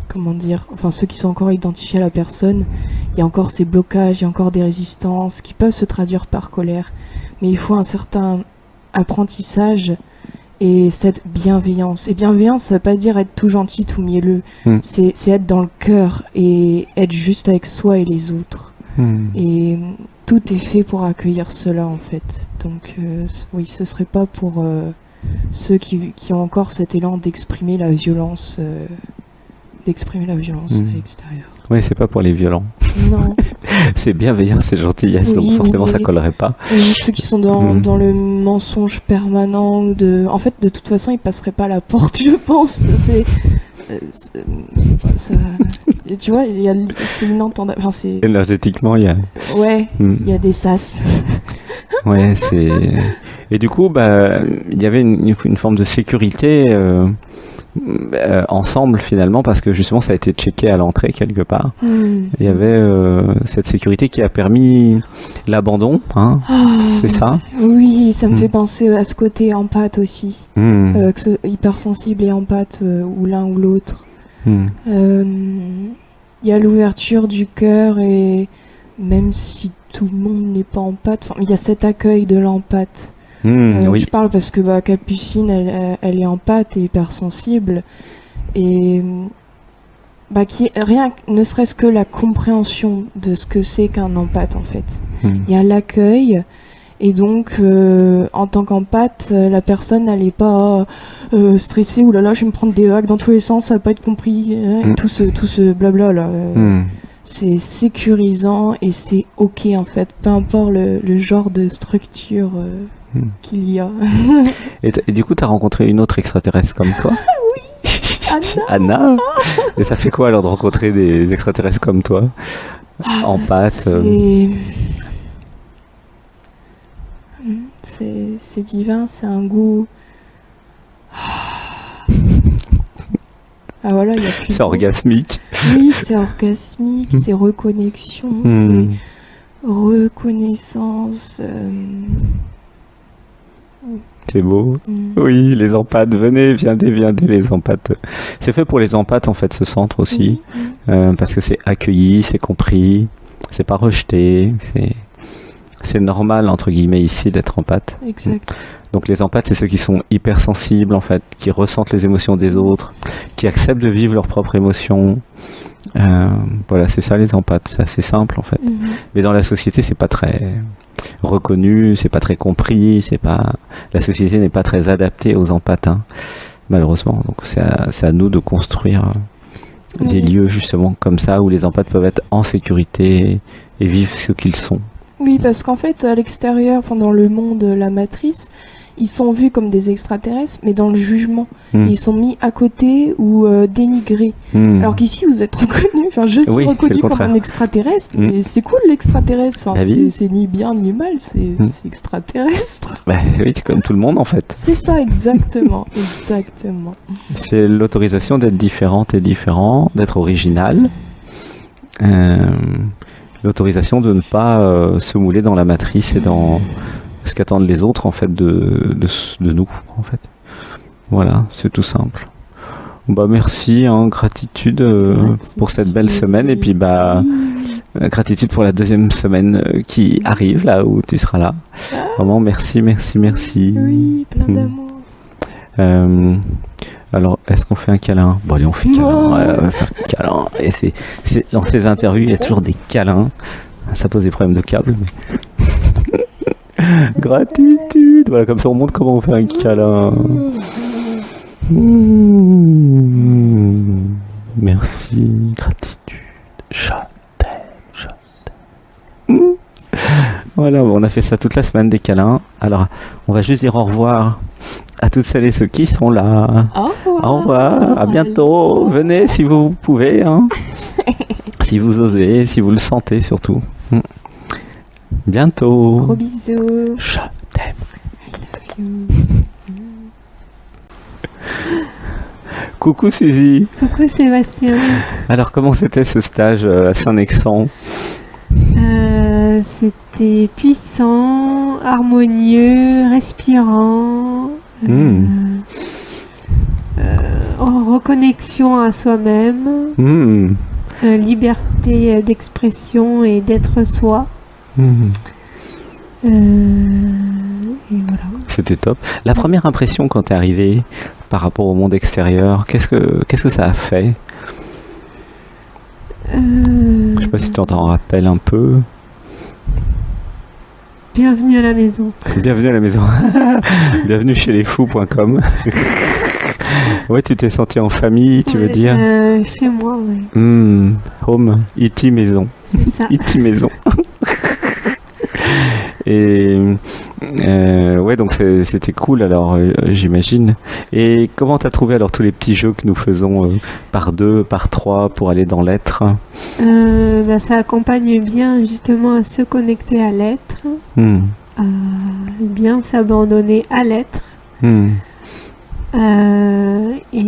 comment dire, enfin ceux qui sont encore identifiés à la personne, il y a encore ces blocages, il y a encore des résistances qui peuvent se traduire par colère, mais il faut un certain apprentissage et cette bienveillance. Et bienveillance, ça veut pas dire être tout gentil, tout mielleux. C'est être dans le cœur et être juste avec soi et les autres. Et tout est fait pour accueillir cela, en fait. Donc, oui, ce serait pas pour ceux qui ont encore cet élan d'exprimer la violence, à l'extérieur. Oui, c'est pas pour les violents. Non. C'est bienveillant, c'est gentillesse, Oui, donc forcément ça oui. collerait pas. Oui, ceux qui sont dans le mensonge permanent, en fait, de toute façon, ils passeraient pas la porte, je pense. Ça, tu vois, c'est inentendable. Enfin, Énergétiquement, il y a... Ouais, il y a des sas. Ouais, c'est... Et du coup, il y avait une forme de sécurité ensemble finalement, parce que justement ça a été checké à l'entrée quelque part. Il y avait cette sécurité qui a permis l'abandon, hein, c'est ça? Oui, ça me fait penser à ce côté empathe aussi, hypersensible et empathe, ou l'un ou l'autre. Il y a l'ouverture du cœur, et même si tout le monde n'est pas empathe, il y a cet accueil de l'empathe. Oui. Je parle parce que Capucine, elle est empathe et hypersensible, et qui est rien, ne serait-ce que la compréhension de ce que c'est qu'un empathe en fait. Il y a l'accueil, et donc en tant qu'empathe, la personne elle est pas stressée, oulala, je vais me prendre des vagues dans tous les sens, ça va pas être compris, tout ce blabla là. C'est sécurisant et c'est ok en fait, peu importe le genre de structure qu'il y a. Et du coup, tu as rencontré une autre extraterrestre comme toi? Oui, Anna. Et ça fait quoi alors de rencontrer des extraterrestres comme toi? Empathe. C'est divin, c'est un goût. Ah voilà, il y a plus. C'est orgasmique. Oui, c'est orgasmique, c'est reconnexion, c'est reconnaissance. C'est beau. Oui, les empathes, viendez les empathes. C'est fait pour les empathes en fait, ce centre aussi, parce que c'est accueilli, c'est compris, c'est pas rejeté, c'est normal entre guillemets ici d'être empathe. Exact. Donc les empathes, c'est ceux qui sont hypersensibles en fait, qui ressentent les émotions des autres, qui acceptent de vivre leurs propres émotions. Voilà, c'est ça les empathes, c'est assez simple en fait. Mais dans la société, c'est pas très reconnu, c'est pas très compris, la société n'est pas très adaptée aux empathes, malheureusement. Donc c'est à nous de construire des lieux justement comme ça où les empathes peuvent être en sécurité et vivre ce qu'ils sont. Oui, parce qu'en fait, à l'extérieur, enfin, dans le monde, la matrice, ils sont vus comme des extraterrestres, mais dans le jugement. Ils sont mis à côté ou dénigrés. Alors qu'ici, vous êtes reconnus. Enfin, je suis Oui, c'est reconnu le comme contraire. un extraterrestre, mais c'est cool l'extraterrestre. Enfin, La vie. c'est ni bien ni mal, c'est extraterrestre. Bah, oui, c'est comme tout le monde en fait. C'est ça, exactement. Exactement. C'est l'autorisation d'être différente et différent, d'être original. L'autorisation de ne pas se mouler dans la matrice et dans ce qu'attendent les autres en fait de nous en fait. Voilà, c'est tout simple. Bah merci, hein, gratitude pour cette belle semaine et puis bah gratitude pour la deuxième semaine qui arrive là où tu seras là. Vraiment merci. Oui, plein d'amour. Alors, est-ce qu'on fait un câlin? Bon, allez, on fait câlin. Oh. Ouais, on va faire câlin. Et dans ces interviews, il y a toujours des câlins. Ça pose des problèmes de câble. Mais... Gratitude. Voilà, comme ça, on montre comment on fait un câlin. Merci, gratitude. Je t'aime. Voilà, bon, on a fait ça toute la semaine, des câlins. Alors, on va juste dire au revoir à toutes celles et ceux qui sont là. Au revoir. Au revoir, à bientôt. Venez si vous pouvez, hein. Si vous osez, si vous le sentez surtout. Bientôt. Gros bisous. Je t'aime. Coucou Suzy. Coucou Sébastien. Alors comment c'était ce stage à Saint-Nexan? C'était puissant, harmonieux, respirant, en reconnexion à soi-même, liberté d'expression et d'être soi. Et voilà. C'était top. La première impression quand t'es arrivé par rapport au monde extérieur, qu'est-ce que ça a fait? Je sais pas si tu t'en rappelles un peu. Bienvenue à la maison. Bienvenue à la maison. Bienvenue chez lesfous.com. Ouais, tu t'es senti en famille, tu veux dire? Chez moi, ouais. Home, E.T. maison. C'est ça. E.T. maison. Et ouais, donc c'était cool alors, j'imagine. Et comment t'as trouvé alors tous les petits jeux que nous faisons par 2, par 3 pour aller dans l'être? Ça accompagne bien justement à se connecter à l'être, à bien s'abandonner à l'être. Et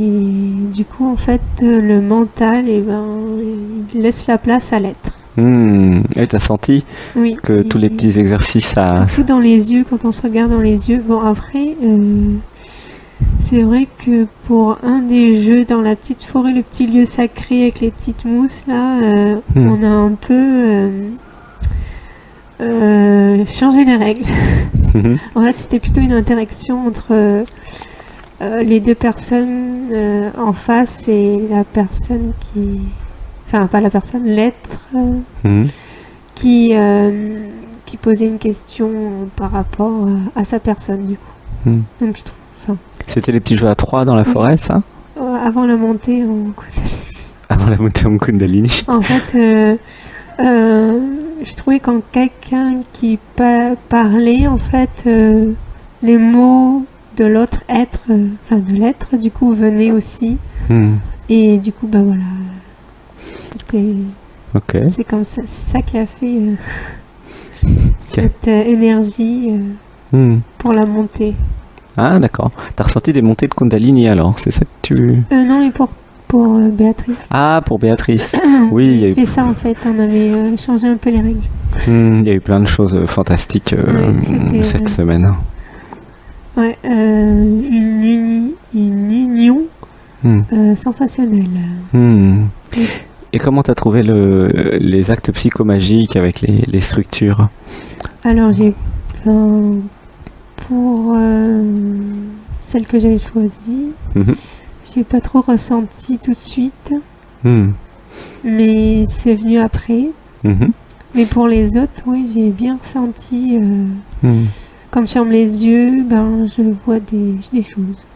du coup, en fait, le mental, il laisse la place à l'être. Et t'as senti Oui, que tous les petits exercices, ça... surtout dans les yeux, quand on se regarde dans les yeux. Bon, après, c'est vrai que pour un des jeux dans la petite forêt, le petit lieu sacré avec les petites mousses, là, on a un peu changé les règles. En fait, c'était plutôt une interaction entre les deux personnes en face et la personne qui... Enfin, pas la personne, l'être qui posait une question par rapport à sa personne, du coup. Donc, je trouve... C'était les petits jeux à 3 dans la forêt, ça? Avant la montée en Kundalini. Avant la montée en Kundalini. En fait, je trouvais quand quelqu'un qui parlait, en fait, les mots de l'autre être, enfin de l'être, du coup, venaient aussi. Et du coup, bah voilà... Okay. C'est comme ça, c'est ça qui a fait cette énergie pour la montée. Ah d'accord. T'as ressenti des montées de Kundalini alors, c'est ça que tu... Non, mais pour Béatrice. Ah, pour Béatrice. Oui, il y a eu... Et ça en fait, on avait changé un peu les règles. Il y a eu plein de choses fantastiques cette semaine. Ouais, une union sensationnelle. Et comment t'as trouvé les actes psychomagiques avec les structures? Alors pour celle que j'avais choisie, j'ai pas trop ressenti tout de suite, mais c'est venu après. Mais pour les autres, oui, j'ai bien ressenti. Quand je ferme les yeux, je vois des choses.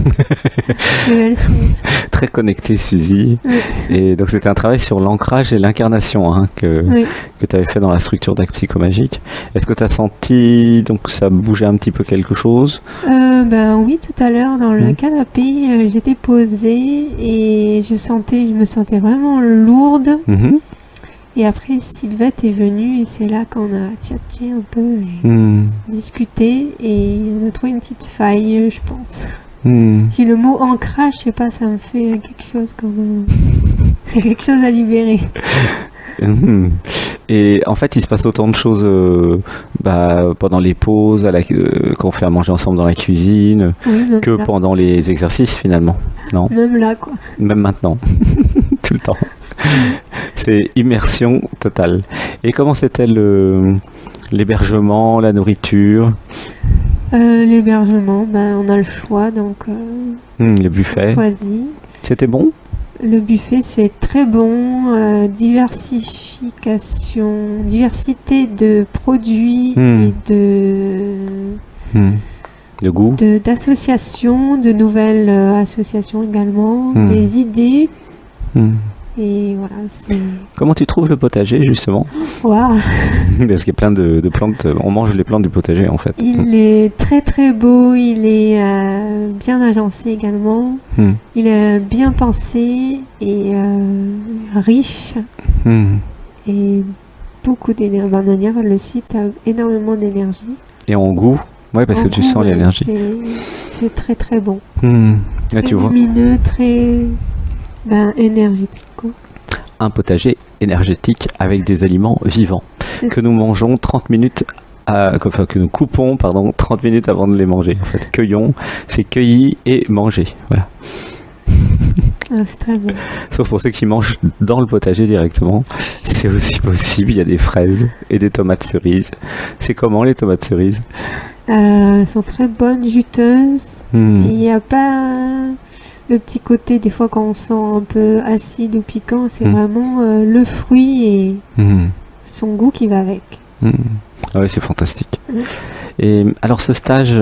de belles choses. Très connectée, Suzy. Oui. Et donc c'était un travail sur l'ancrage et l'incarnation que Oui. tu avais fait dans la structure d'acte psychomagique. Est-ce que tu as senti donc ça bougeait un petit peu quelque chose? Ben oui, tout à l'heure dans le Mhm. canapé, j'étais posée et je me sentais vraiment lourde. Mhm. Et après, Sylvette est venue et c'est là qu'on a tchatché un peu et Hmm. discuté et on a trouvé une petite faille, je pense. Hmm. Puis le mot ancrage, je sais pas, ça me fait quelque chose comme quelque chose à libérer. Mhm. Et en fait, il se passe autant de choses pendant les pauses, quand on fait à manger ensemble dans la cuisine, Oui, même que là. pendant les exercices finalement. Non, Même là, quoi. même maintenant, tout le temps. C'est immersion totale. Et comment c'était l'hébergement, la nourriture, L'hébergement, ben, on a le choix, donc le buffet? choisi. C'était bon? Le buffet, c'est très bon. Diversité de produits Hmm. et De goût? d'associations, de nouvelles associations également, Hmm. des idées. Hmm. Et voilà, c'est... Comment tu trouves le potager justement? Waouh, Parce qu'il y a plein de plantes, on mange les plantes du potager en fait. il est très très beau, il est bien agencé également, Hmm. il est bien pensé et riche Hmm. et beaucoup d'énergie. De manière, le site a énormément d'énergie. Et en goût? Ouais, parce que En tu goût, sens l'énergie. C'est très très bon. Hmm. Là, Très tu vois, lumineux, très énergétique, quoi. un potager énergétique avec des aliments vivants que nous mangeons 30 minutes, que nous coupons, 30 minutes avant de les manger. En fait, cueillons, c'est cueilli et mangé. Voilà. Ah, c'est très bon. Sauf pour ceux qui mangent dans le potager directement, c'est aussi possible. Il y a des fraises et des tomates cerises. C'est comment les tomates cerises? Elles sont très bonnes, juteuses. Hmm. Il n'y a pas le petit côté, des fois, quand on sent un peu acide ou piquant, c'est vraiment le fruit et Hmm. son goût qui va avec. Hmm. Ouais, c'est fantastique. Mm. Et alors, ce stage,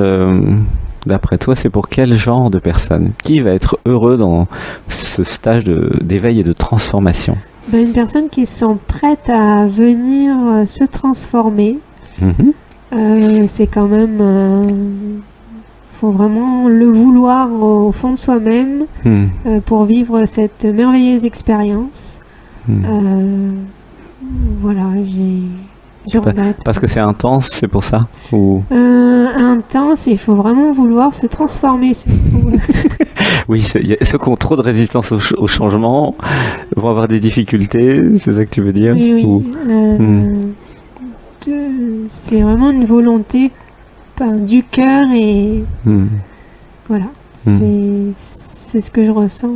d'après toi, c'est pour quel genre de personne? Qui va être heureux dans ce stage d'éveil et de transformation? Ben, une personne qui se sent prête à venir se transformer, Mhm. c'est quand même... faut vraiment le vouloir au fond de soi-même Hmm. pour vivre cette merveilleuse expérience. Hmm. Voilà, je regrette. Parce que c'est intense, c'est pour ça? Ou... Intense, il faut vraiment vouloir se transformer surtout. Oui, ceux qui ont trop de résistance au changement vont avoir des difficultés, c'est ça que tu veux dire? Oui, oui. Ou- C'est vraiment une volonté du cœur et Hmm. voilà. Hmm. C'est ce que je ressens.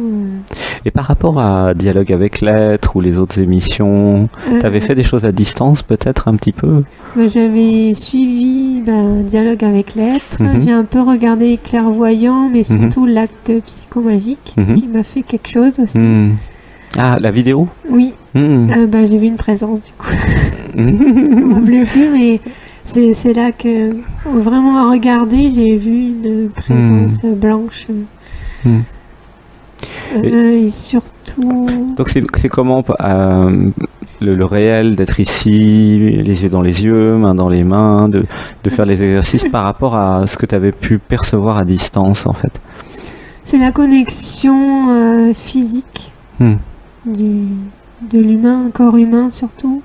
Et par rapport à Dialogue avec l'être ou les autres émissions, t'avais fait des choses à distance peut-être un petit peu? J'avais suivi Dialogue avec l'être. Mhm. J'ai un peu regardé Clairvoyant, mais surtout l'acte psychomagique Mhm. qui m'a fait quelque chose aussi. Hmm. Ah, la vidéo? Oui, Hmm. j'ai vu une présence du coup. Je ne Hmm. me rappelais plus, mais c'est là que, vraiment à regarder, j'ai vu une présence blanche. Hmm. Et surtout... Donc c'est comment le réel d'être ici, les yeux dans les yeux, mains dans les mains, de faire les exercices par rapport à ce que tu avais pu percevoir à distance en fait? C'est la connexion physique Hmm. de l'humain, corps humain surtout.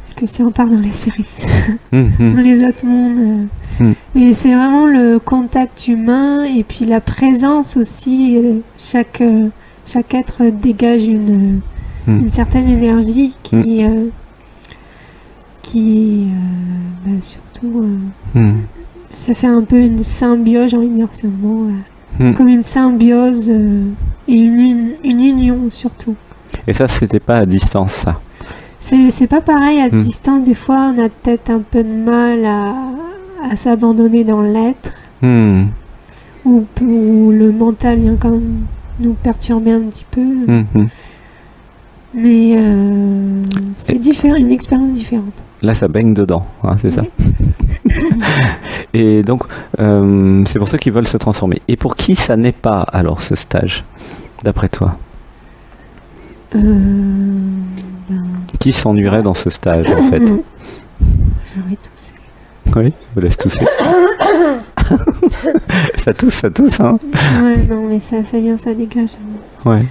Parce que si on part dans les spirites, Hmm, hmm. dans les autres mondes. Mais c'est vraiment le contact humain et puis la présence aussi. Chaque être dégage une certaine énergie qui surtout ça fait un peu une symbiose, j'ai envie de dire ce mot, comme une symbiose et une union surtout. Et ça, c'était pas à distance, ça? C'est pas pareil à distance, des fois on a peut-être un peu de mal à s'abandonner dans l'être, Hmm. ou le mental vient quand même nous perturber un petit peu. Hmm, hmm. Mais c'est différent, une expérience différente. Là, ça baigne dedans, hein, c'est ça. Et donc, c'est pour ceux qui veulent se transformer. Et pour qui ça n'est pas, alors, ce stage, d'après toi? Qui s'ennuierait dans ce stage, en fait? J'aurais toussé. Oui, je vous laisse tousser. Ça tousse, hein? Ouais, non, mais ça, c'est bien, ça dégage. Ouais.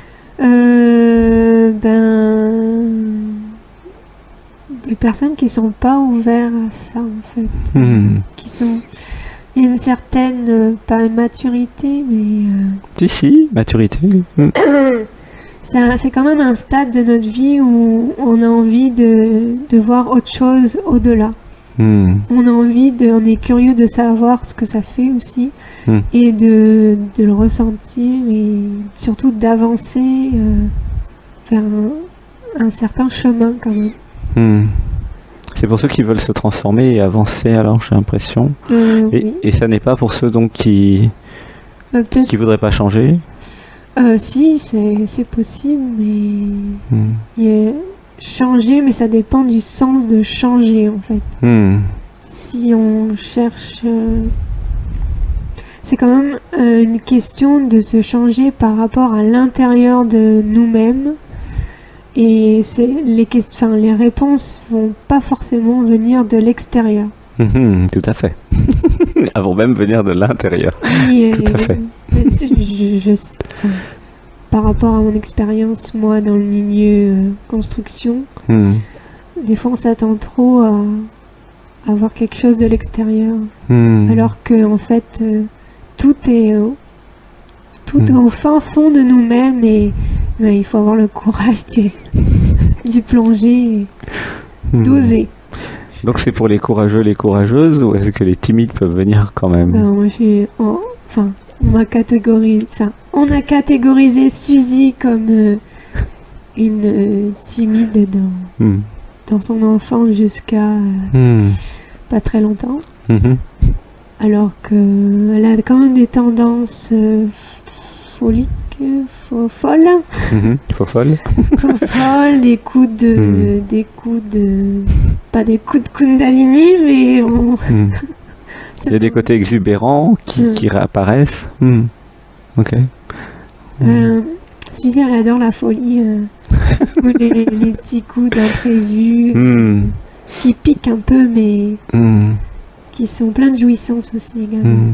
Des personnes qui sont pas ouvertes à ça, en fait. Qui sont... Il y a une certaine, pas maturité, mais... Si, maturité. C'est quand même un stade de notre vie où on a envie de voir autre chose au-delà. On est curieux de savoir ce que ça fait aussi et de le ressentir et surtout d'avancer vers un certain chemin quand même. C'est pour ceux qui veulent se transformer et avancer, alors j'ai l'impression. Oui. Et ça n'est pas pour ceux donc qui voudraient pas changer. Si, c'est possible, mais changer, mais ça dépend du sens de changer en fait. Si on cherche, c'est quand même une question de se changer par rapport à l'intérieur de nous-mêmes. Et les réponses vont pas forcément venir de l'extérieur. Tout à fait. Avant même venir de l'intérieur. Oui, tout à fait. Par rapport à mon expérience, moi, dans le milieu construction, des fois on s'attend trop à avoir quelque chose de l'extérieur. Alors que en fait, tout est au fin fond de nous-mêmes et il faut avoir le courage d'y plonger et d'oser. Donc c'est pour les courageux, les courageuses, ou est-ce que les timides peuvent venir quand même? Moi, on a catégorisé Suzy comme une timide dans son enfance jusqu'à pas très longtemps. Alors qu'elle a quand même des tendances folles. Folles, des coups de pas des coups de Kundalini, mais il y a des côtés exubérants qui réapparaissent. Ok. Suzy, elle adore la folie, ou les petits coups d'imprévu qui piquent un peu, mais qui sont pleins de jouissance aussi également.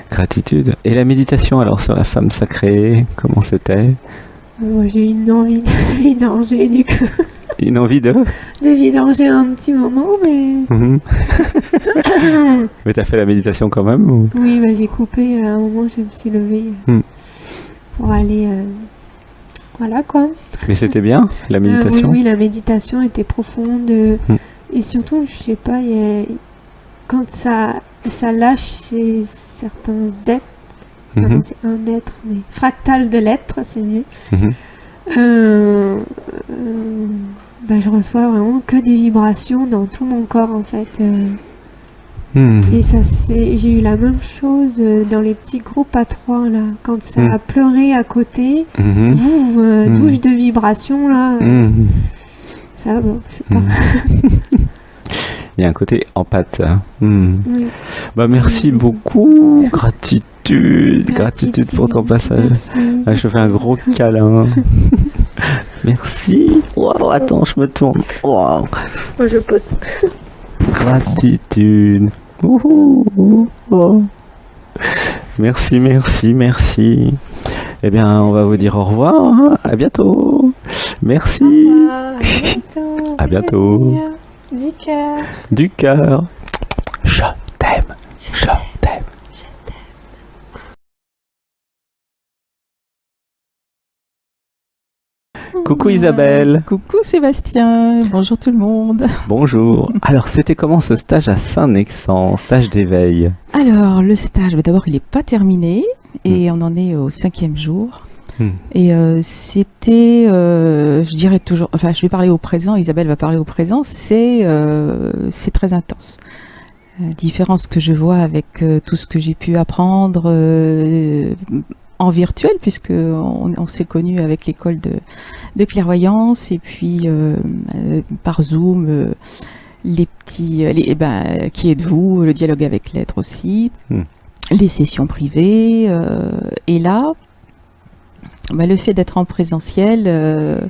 Gratitude. Et la méditation alors sur la femme sacrée, comment c'était? Moi, j'ai eu une envie de vidanger du coup. Une envie de vidanger un petit moment, mais... Mais t'as fait la méditation quand même ou... Oui, j'ai coupé, à un moment je me suis levée pour aller... Voilà quoi. Mais c'était bien, la méditation? Oui, la méditation était profonde. Et surtout, je sais pas, quand ça lâche chez certains êtres, non, c'est un être, mais fractal de l'être, c'est mieux. Je reçois vraiment que des vibrations dans tout mon corps en fait. Et j'ai eu la même chose dans les petits groupes à 3 là, quand ça a pleuré à côté, douche de vibrations là. Ça, bon, je sais pas. Il y a un côté empathe. Oui. Merci beaucoup, gratitude pour ton passage. Je te fais un gros câlin. Merci. Wow, attends, je me tourne. Wow. Moi je pose. Gratitude. Oh. Merci. Eh bien, on va vous dire au revoir. À bientôt. Merci. À bientôt. Du cœur. Je t'aime. Coucou Isabelle. Coucou Sébastien, bonjour tout le monde. Bonjour. Alors, c'était comment ce stage à Saint-Nexan, stage d'éveil? Alors, le stage, d'abord, il n'est pas terminé et on en est au 5e jour. Et c'était, je dirais toujours, enfin, je vais parler au présent, Isabelle va parler au présent, c'est très intense. La différence que je vois avec tout ce que j'ai pu apprendre en virtuel, puisque on s'est connus avec l'école de clairvoyance, et puis par Zoom, les petits, qui êtes-vous, le dialogue avec l'être aussi, les sessions privées, et là, le fait d'être en présentiel,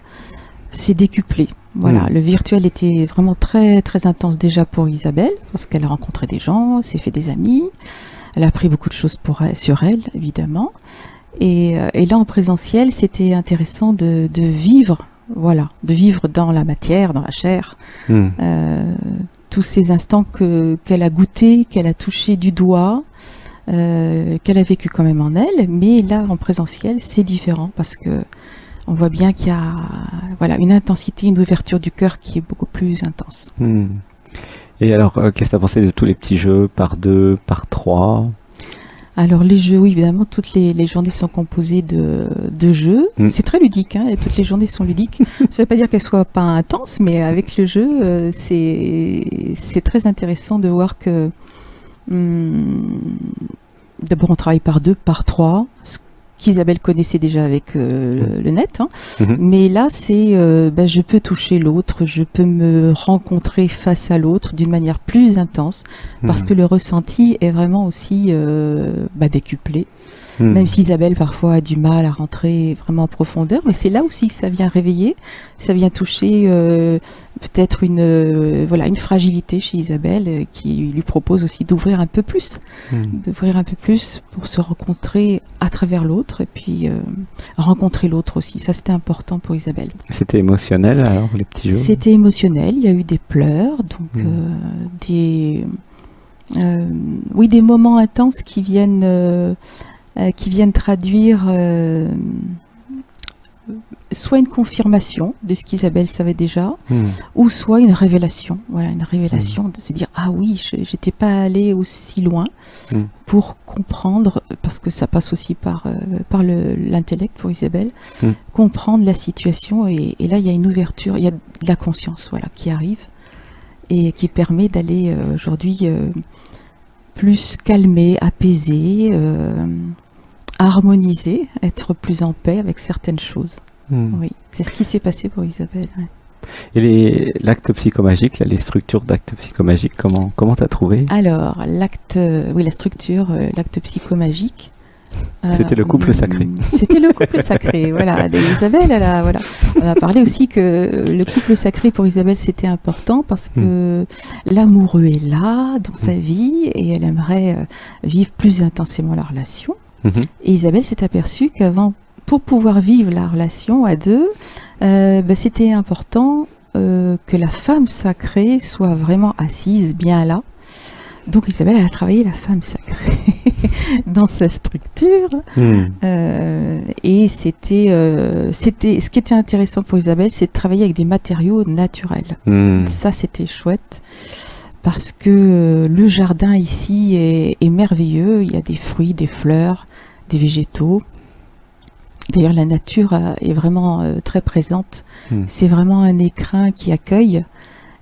c'est décuplé. Voilà, le virtuel était vraiment très très intense déjà pour Isabelle, parce qu'elle a rencontré des gens, s'est fait des amis, elle a appris beaucoup de choses sur elle, évidemment. Et là, en présentiel, c'était intéressant de vivre, voilà, de vivre dans la matière, dans la chair, tous ces instants qu'elle a goûté, qu'elle a touché du doigt, qu'elle a vécu quand même en elle. Mais là, en présentiel, c'est différent parce que on voit bien qu'il y a, voilà, une intensité, une ouverture du cœur qui est beaucoup plus intense. Et alors, qu'est-ce que tu as pensé de tous les petits jeux par 2, par 3? Alors les jeux, oui, évidemment, toutes les journées sont composées de jeux. C'est très ludique, hein, et toutes les journées sont ludiques. Ça ne veut pas dire qu'elles soient pas intenses, mais avec le jeu, c'est très intéressant de voir que d'abord on travaille par 2, par 3, ce qu'Isabelle connaissait déjà avec le net, hein. Mais là c'est je peux toucher l'autre, je peux me rencontrer face à l'autre d'une manière plus intense, parce que le ressenti est vraiment aussi décuplé, même si Isabelle parfois a du mal à rentrer vraiment en profondeur, mais c'est là aussi que ça vient réveiller, ça vient toucher peut-être une fragilité chez Isabelle, qui lui propose aussi d'ouvrir un peu plus, pour se rencontrer à travers l'autre, et puis rencontrer l'autre aussi. Ça, c'était important pour Isabelle. C'était émotionnel alors, les petits jeux? C'était émotionnel, il y a eu des pleurs, donc des moments intenses qui viennent traduire soit une confirmation de ce qu'Isabelle savait déjà, ou soit une révélation. Voilà, une révélation de se dire, ah oui, j'étais pas allée aussi loin pour comprendre, parce que ça passe aussi par l'intellect pour Isabelle, comprendre la situation, et là il y a une ouverture, il y a de la conscience, voilà, qui arrive et qui permet d'aller aujourd'hui plus calmer, apaiser, harmoniser, être plus en paix avec certaines choses. Oui, c'est ce qui s'est passé pour Isabelle. Ouais. Et l'acte psychomagique, là, les structures d'actes psychomagiques, comment t'as trouvé? Alors, l'acte psychomagique. C'était le couple sacré. C'était le couple sacré, voilà. Isabelle, voilà. On a parlé aussi que le couple sacré pour Isabelle, c'était important parce que l'amoureux est là dans sa vie et elle aimerait vivre plus intensément la relation. Et Isabelle s'est aperçue pour pouvoir vivre la relation à deux, c'était important que la femme sacrée soit vraiment assise bien là. Donc Isabelle, elle a travaillé la femme sacrée dans sa structure. Et c'était ce qui était intéressant pour Isabelle, c'est de travailler avec des matériaux naturels. Ça, c'était chouette. Parce que le jardin ici est merveilleux. Il y a des fruits, des fleurs, des végétaux. D'ailleurs, la nature est vraiment très présente. C'est vraiment un écrin qui accueille.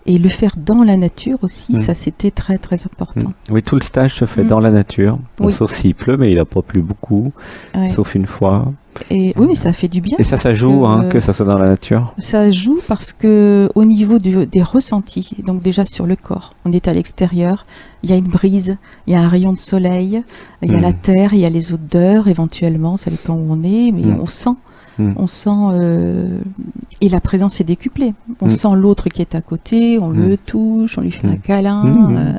Et le faire dans la nature aussi, ça c'était très très important. Oui, tout le stage se fait dans la nature, sauf s'il pleut, mais il n'a pas plu beaucoup, sauf une fois. Et oui, mais ça fait du bien. Et ça joue que ça soit dans la nature. Ça joue parce que au niveau des ressentis, donc déjà sur le corps, on est à l'extérieur, il y a une brise, il y a un rayon de soleil, il y a la terre, il y a les odeurs éventuellement, ça dépend où on est, mais on sent. On sent et la présence est décuplée. On sent l'autre qui est à côté, on le touche, on lui fait un câlin.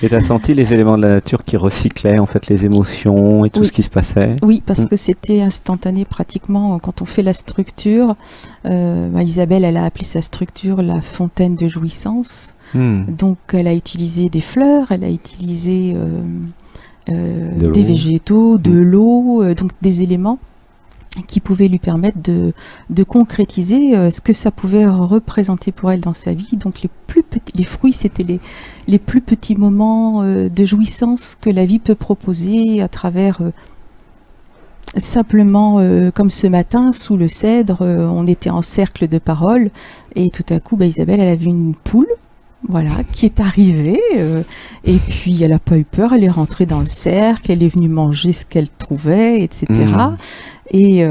Et tu as senti les éléments de la nature qui recyclaient en fait les émotions et tout ce qui se passait? Oui, parce que c'était instantané pratiquement quand on fait la structure. Isabelle, elle a appelé sa structure la fontaine de jouissance. Donc elle a utilisé des fleurs, elle a utilisé des végétaux, de l'eau, donc des éléments qui pouvait lui permettre de concrétiser ce que ça pouvait représenter pour elle dans sa vie. Donc les fruits, c'était les plus petits moments de jouissance que la vie peut proposer à travers simplement, comme ce matin, sous le cèdre, on était en cercle de parole et tout à coup, Isabelle, elle a vu une poule. voilà, qui est arrivée. Et puis, elle n'a pas eu peur, elle est rentrée dans le cercle, elle est venue manger ce qu'elle trouvait, etc. Et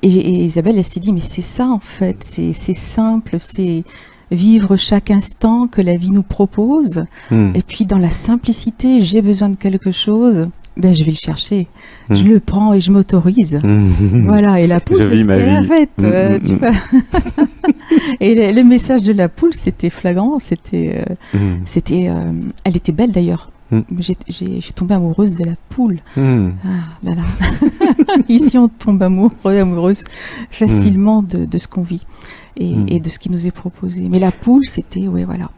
Isabelle, elle s'est dit, mais c'est ça en fait, c'est simple, c'est vivre chaque instant que la vie nous propose. Et puis, dans la simplicité, j'ai besoin de quelque chose. Ben, je vais le chercher, je le prends et je m'autorise. Voilà, et la poule, c'est ce qu'elle a fait. Tu vois. Et le message de la poule, c'était flagrant, elle était belle d'ailleurs. Je suis tombée amoureuse de la poule. Ah, là, là. Ici, on tombe amoureuse facilement de ce qu'on vit et de ce qui nous est proposé. Mais la poule, c'était, ouais, voilà.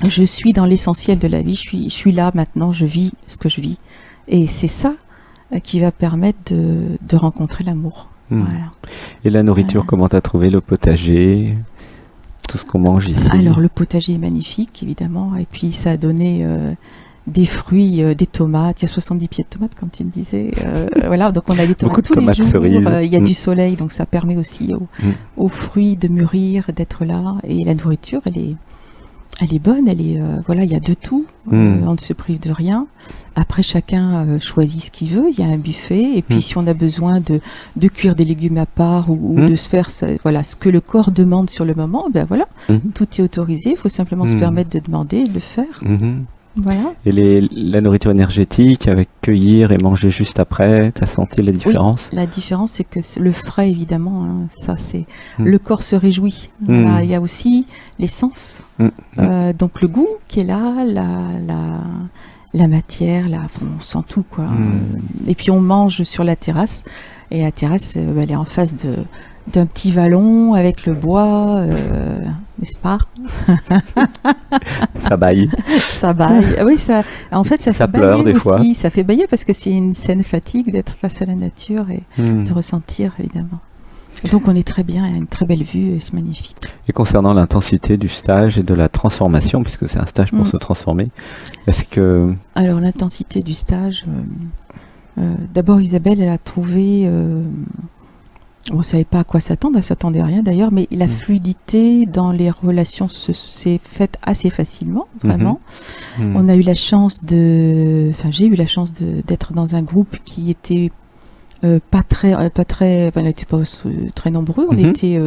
Je suis dans l'essentiel de la vie, je suis là maintenant, je vis ce que je vis. Et c'est ça qui va permettre de rencontrer l'amour. Voilà. Et la nourriture, comment t'as trouvé le potager, tout ce qu'on mange ici? Alors le potager est magnifique, évidemment. Et puis ça a donné des fruits, des tomates. Il y a 70 pieds de tomates, comme tu me disais. Voilà, donc on a des tomates tous les jours. Il y a du soleil, donc ça permet aussi aux fruits de mûrir, d'être là. Et la nourriture, elle est bonne, voilà, il y a de tout, on ne se prive de rien. Après, chacun choisit ce qu'il veut, il y a un buffet, et puis si on a besoin de cuire des légumes à part ou de se faire voilà, ce que le corps demande sur le moment, ben voilà, tout est autorisé, il faut simplement se permettre de demander et de le faire. Voilà. Et la nourriture énergétique, avec cueillir et manger juste après, t'as senti la différence? Oui, la différence, c'est que le frais, évidemment, hein, ça c'est le corps se réjouit. Voilà, il y a aussi les sens, donc le goût qui est là, la matière, on sent tout, quoi. Et puis on mange sur la terrasse, et la terrasse, elle est en face d'un petit vallon avec le bois, n'est-ce pas? Ça baille. Ça baille. Oui, en fait, ça fait pleure bailler des fois. aussi. Ça fait bailler parce que c'est une saine fatigue d'être face à la nature et de ressentir, évidemment. Donc on est très bien, il y a une très belle vue et c'est magnifique. Et concernant l'intensité du stage et de la transformation, puisque c'est un stage pour se transformer, est-ce que... Alors l'intensité du stage, d'abord Isabelle, elle a trouvé... on ne savait pas à quoi s'attendre, elle ne s'attendait à rien d'ailleurs, mais la fluidité dans les relations s'est faite assez facilement, vraiment. On a eu la chance j'ai eu la chance d'être dans un groupe qui était pas très, on n'était pas très nombreux, on était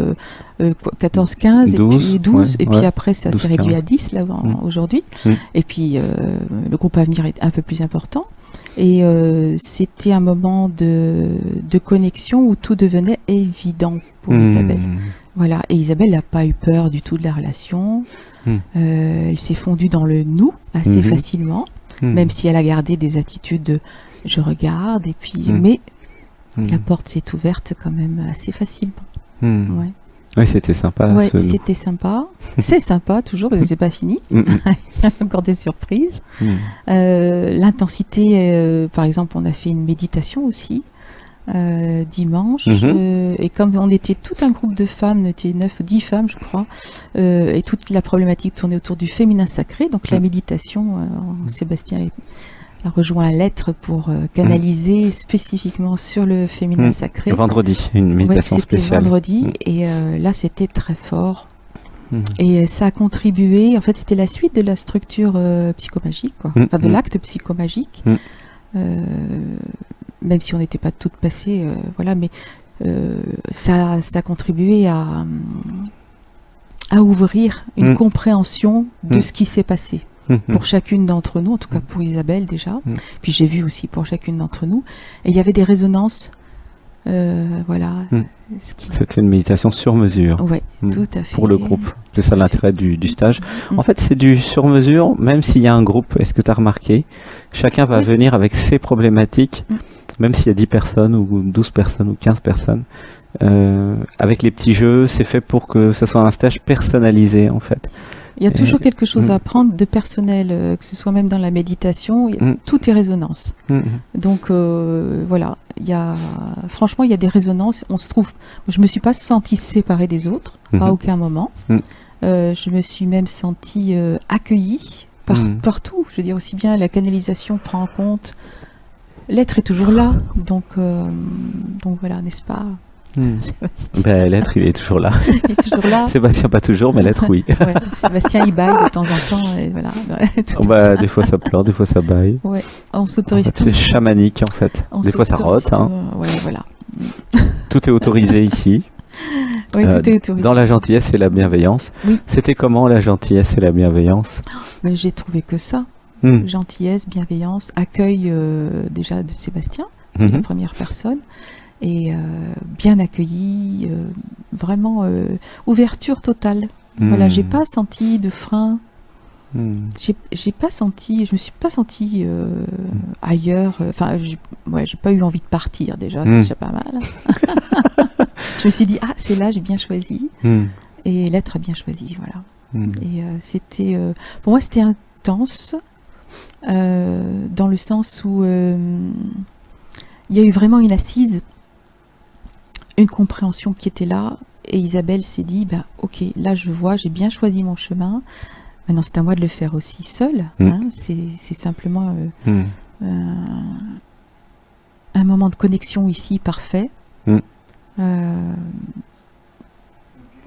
14, 15, 12, et puis 12, et puis ouais. après ça 12, s'est réduit 15. à 10 là aujourd'hui, et puis le groupe à venir est un peu plus important. Et c'était un moment de connexion où tout devenait évident pour Isabelle. Voilà. Et Isabelle n'a pas eu peur du tout de la relation. Elle s'est fondue dans le nous assez facilement, même si elle a gardé des attitudes de je regarde, et puis, mais la porte s'est ouverte quand même assez facilement. Ouais. Oui, c'était sympa. Ouais, c'était sympa. C'est sympa toujours parce que c'est pas fini. Il y a encore des surprises. L'intensité, par exemple, on a fait une méditation aussi dimanche. Et comme on était tout un groupe de femmes, on était 9 ou 10 femmes, je crois, et toute la problématique tournait autour du féminin sacré. Donc la méditation, Sébastien a rejoint à l'être pour canaliser spécifiquement sur le féminin sacré. Vendredi, une méditation spéciale. C'était vendredi, et là c'était très fort. Et ça a contribué, en fait c'était la suite de la structure psychomagique, quoi. Enfin de l'acte psychomagique, même si on n'était pas toutes passées, voilà, mais ça a contribué à ouvrir une compréhension de ce qui s'est passé. Pour chacune d'entre nous, en tout cas pour Isabelle déjà, puis j'ai vu aussi pour chacune d'entre nous, et il y avait des résonances, voilà. C'était une méditation sur mesure. Oui, tout à fait. Pour le groupe, c'est ça l'intérêt du stage. En fait, c'est du sur mesure, même s'il y a un groupe, est-ce que tu as remarqué, chacun va venir avec ses problématiques, même s'il y a 10 personnes, ou 12 personnes, ou 15 personnes. Avec les petits jeux, c'est fait pour que ce soit un stage personnalisé, en fait. Il y a toujours quelque chose à apprendre de personnel, que ce soit même dans la méditation, tout est résonance. Donc voilà, franchement il y a des résonances, on se trouve, je me suis pas sentie séparée des autres, à aucun moment. Je me suis même sentie accueillie partout, je veux dire aussi bien la canalisation prend en compte, l'être est toujours là, donc voilà, n'est-ce pas? Sébastien Ben, l'être, il est toujours là. est toujours là. Sébastien, pas toujours, mais l'être, oui. Ouais, Sébastien, il baille de temps en temps. Et voilà. Ouais, tout Bah, des fois, ça pleure, des fois, ça baille. Ouais, on En s'autorise fait, tout. c'est chamanique, en fait. On Des fois, ça s'autorise rote. Hein. tout, ouais, voilà. Tout est autorisé ici. Oui, tout est autorisé. Dans la gentillesse et la bienveillance. Oui. C'était comment la gentillesse et la bienveillance? Mais j'ai trouvé que ça. Gentillesse, bienveillance, accueil déjà de Sébastien, c'est la première personne, et bien accueilli, vraiment ouverture totale. Voilà, j'ai pas senti de frein. J'ai pas senti, je me suis pas sentie ailleurs. Enfin, j'ai pas eu envie de partir déjà, c'est déjà pas mal. Je me suis dit c'est là, j'ai bien choisi, et l'être a bien choisi, voilà. Et c'était, pour moi, c'était intense. Dans le sens où il y a eu vraiment une assise, une compréhension qui était là, et Isabelle s'est dit ok, là je vois, j'ai bien choisi mon chemin, maintenant c'est à moi de le faire aussi seule, hein, c'est simplement un moment de connexion ici parfait.